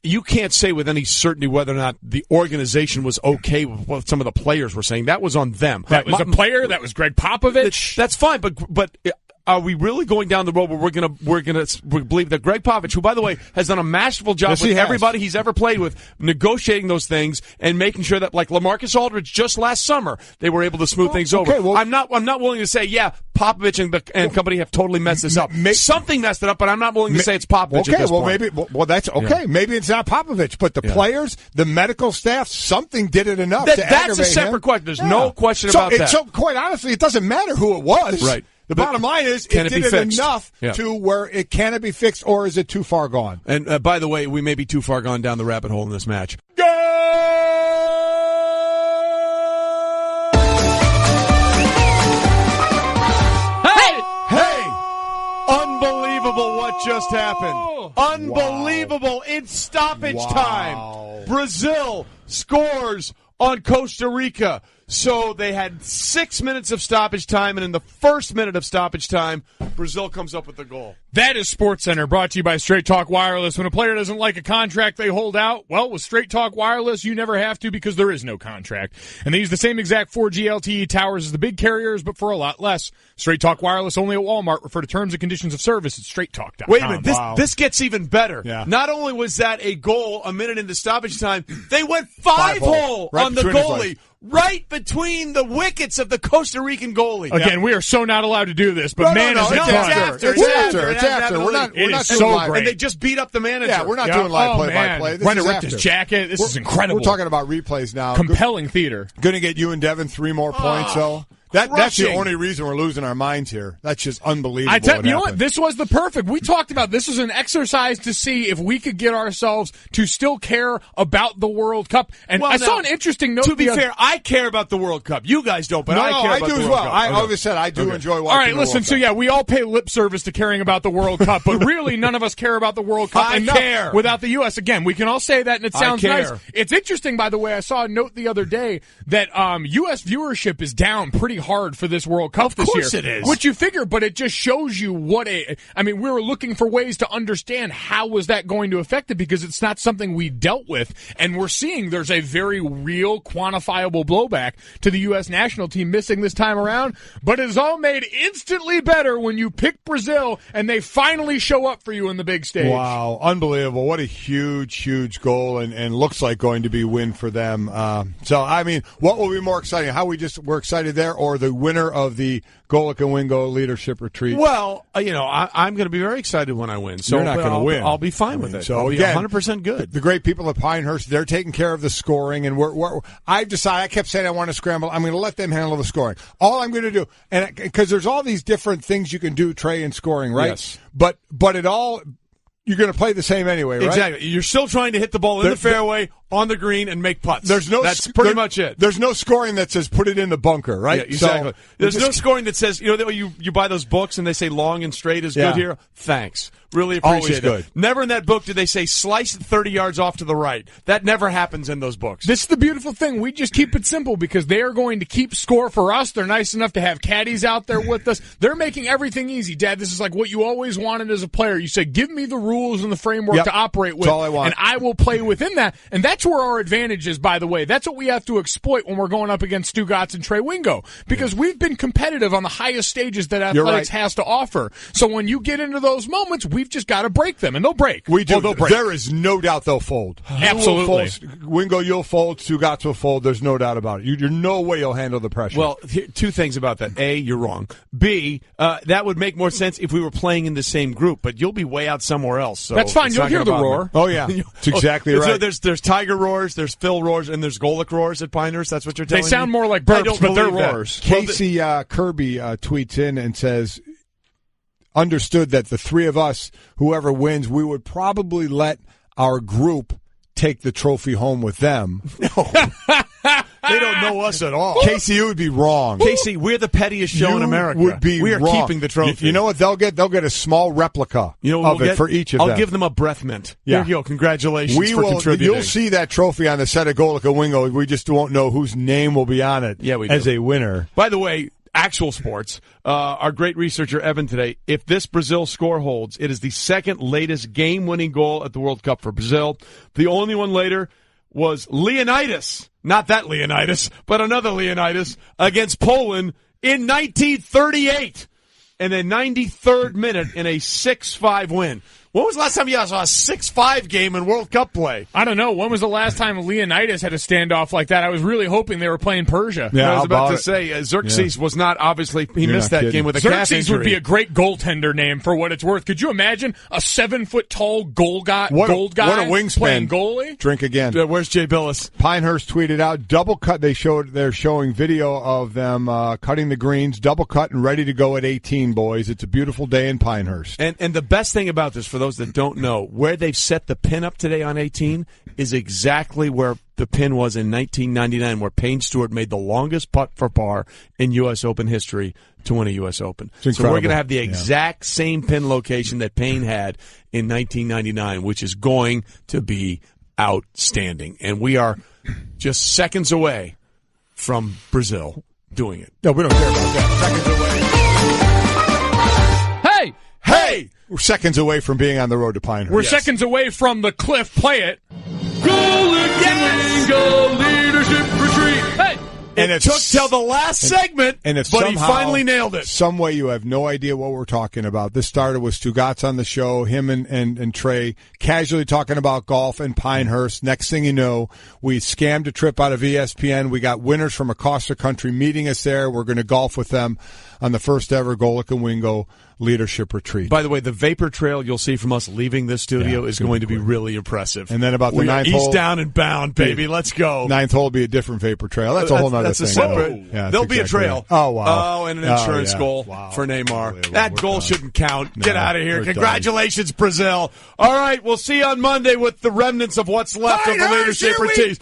you can't say with any certainty whether or not the organization was okay with what some of the players were saying. That was on them. That was a player. That was Greg Popovich. That's fine, but are we really going down the road where we're gonna believe that Greg Popovich, who by the way has done a masterful job with everybody he's ever played with, negotiating those things and making sure that, like LaMarcus Aldridge just last summer, they were able to smooth things over. Well, I'm not willing to say Popovich and company have totally messed this up. Something messed it up, but I'm not willing to say it's Popovich. at this point. That's okay. Yeah. Maybe it's not Popovich, but the players, the medical staff, something did it enough to aggravate him. That's a separate question. There's no question about that. So quite honestly, it doesn't matter who it was. Right. The bottom line is, it did it enough to where can it be fixed, or is it too far gone? And by the way, we may be too far gone down the rabbit hole in this match. Go! Hey! Unbelievable what just happened. Unbelievable in stoppage time. Brazil scores on Costa Rica. So they had 6 minutes of stoppage time, and in the first minute of stoppage time, Brazil comes up with the goal. That is SportsCenter, brought to you by Straight Talk Wireless. When a player doesn't like a contract they hold out, well, with Straight Talk Wireless, you never have to because there is no contract. And they use the same exact 4G LTE towers as the big carriers, but for a lot less. Straight Talk Wireless only at Walmart. Refer to terms and conditions of service at straighttalk.com. Wait a minute, this gets even better. Yeah. Not only was that a goal a minute into stoppage time, they went five-hole right on the goalie. Right between the wickets of the Costa Rican goalie. Again, we are so not allowed to do this, but No, is it it's fun. after. It's after. We're not doing live. And they just beat up the manager. Yeah, we're not doing live play-by-play. Brenda ripped his jacket. This is incredible. We're talking about replays now. Compelling theater. Going to get you and Devin 3 more points, though. That's the only reason we're losing our minds here. That's just unbelievable. You know what? This was the perfect. We talked about this was an exercise to see if we could get ourselves to still care about the World Cup. And I saw an interesting note. To be fair, I care about the World Cup. You guys don't, but I care about the World Cup. I do as well. I always said I do enjoy watching. All right, listen. So yeah, we all pay lip service to caring about the World Cup, but really none of us care about the World Cup enough without the U.S. Again, we can all say that, and it sounds nice. It's interesting, by the way. I saw a note the other day that U.S. viewership is down pretty hard for this World Cup this year. Of course it is. Which you figure, but it just shows you we were looking for ways to understand how was that going to affect it because it's not something we dealt with. And we're seeing there's a very real, quantifiable blowback to the U.S. national team missing this time around. But it is all made instantly better when you pick Brazil and they finally show up for you in the big stage. Wow. Unbelievable. What a huge, huge goal and looks like going to be win for them. What will be more exciting? How we're excited there or the winner of the Golic and Wingo Leadership Retreat? Well, I'm going to be very excited when I win. So you're not going to win. I'll be fine with it. So I'll be again, 100% good. The great people at Pinehurst, they're taking care of the scoring, and I've decided. I kept saying I want to scramble. I'm going to let them handle the scoring. All I'm going to do, and because there's all these different things you can do, Trey, in scoring, right? Yes. But it all. You're going to play the same anyway, right? Exactly. You're still trying to hit the ball in the fairway, on the green, and make putts. That's pretty much it. There's no scoring that says put it in the bunker, right? Yeah, exactly. So, there's no scoring that says, you buy those books and they say long and straight is good here. Thanks. Really appreciate it. Never in that book did they say slice it 30 yards off to the right. That never happens in those books. This is the beautiful thing. We just keep it simple because they are going to keep score for us. They're nice enough to have caddies out there with us. They're making everything easy. Dad, this is like what you always wanted as a player. You say, give me the rules and the framework to operate with, that's all I want. and I will play within that. And that's where our advantage is, by the way. That's what we have to exploit when we're going up against Stugotz and Trey Wingo because we've been competitive on the highest stages that athletics has to offer. So when you get into those moments, we've just got to break them, and they'll break. We do. They'll break. There is no doubt they'll fold. Absolutely. Wingo, you'll fold. Stugotz will fold. There's no doubt about it. You're no way you'll handle the pressure. Well, two things about that. A, you're wrong. B, that would make more sense if we were playing in the same group, but you'll be way out somewhere else. So that's fine. You'll hear the roar. Oh, yeah. That's exactly right. So there's Tiger roars, there's Phil roars, and there's Golic roars at Pinehurst. That's what you're telling me? They sound more like burps, but they're roars. Casey Kirby tweets in and says, understood that the three of us, whoever wins, we would probably let our group take the trophy home with them. They don't know us at all. Casey, you would be wrong. Casey, we're the pettiest show in America. We are wrong. keeping the trophy. You know what they'll get? They'll get a small replica of it for each of them. I'll give them a breath mint. Yeah. Here you go. Congratulations for contributing. You'll see that trophy on the set of Golic and Wingo. We just won't know whose name will be on it as a winner. By the way, actual sports, our great researcher Evan today, if this Brazil score holds, it is the second latest game-winning goal at the World Cup for Brazil. The only one later was Leonidas, not that Leonidas, but another Leonidas, against Poland in 1938 in the 93rd minute in a 6-5 win. When was the last time you saw a 6-5 game in World Cup play? I don't know. When was the last time Leonidas had a standoff like that? I was really hoping they were playing Persia. Yeah, I was about to say, Xerxes was not, obviously, he missed that game with a calf injury. Xerxes would be a great goaltender name for what it's worth. Could you imagine a 7-foot-tall gold guy what a wingspan playing goalie? Drink again. Where's Jay Billis? Pinehurst tweeted out, double cut. They're showing video of them cutting the greens, double cut and ready to go at 18, boys. It's a beautiful day in Pinehurst. And the best thing about this, for those that don't know, where they've set the pin up today on 18 is exactly where the pin was in 1999, where Payne Stewart made the longest putt for par in U.S. Open history to win a U.S. Open. So we're going to have the exact same pin location that Payne had in 1999, which is going to be outstanding. And we are just seconds away from Brazil doing it. No, we don't care about that. Seconds away. Hey! We're seconds away from being on the road to Pinehurst. We're seconds away from the cliff. Play it. Golic and Wingo Leadership Retreat. Hey! And it took till the last segment, but he finally nailed it. Some way you have no idea what we're talking about. This started with Stugotz on the show, him and Trey casually talking about golf and Pinehurst. Next thing you know, we scammed a trip out of ESPN. We got winners from across the country meeting us there. We're going to golf with them on the first ever Golic and Wingo Leadership Retreat. By the way, the vapor trail you'll see from us leaving this studio is going to be really impressive. And then about the ninth hole. East down and bound, baby. Let's go. Ninth hole will be a different vapor trail. That's a whole other thing. That's a separate. Yeah, there'll be a trail. Right. Oh, wow. Oh, and an insurance goal for Neymar. That goal shouldn't count. Get out of here. Congratulations, Brazil. All right, we'll see you on Monday with the remnants of what's left of the Leadership Retreat.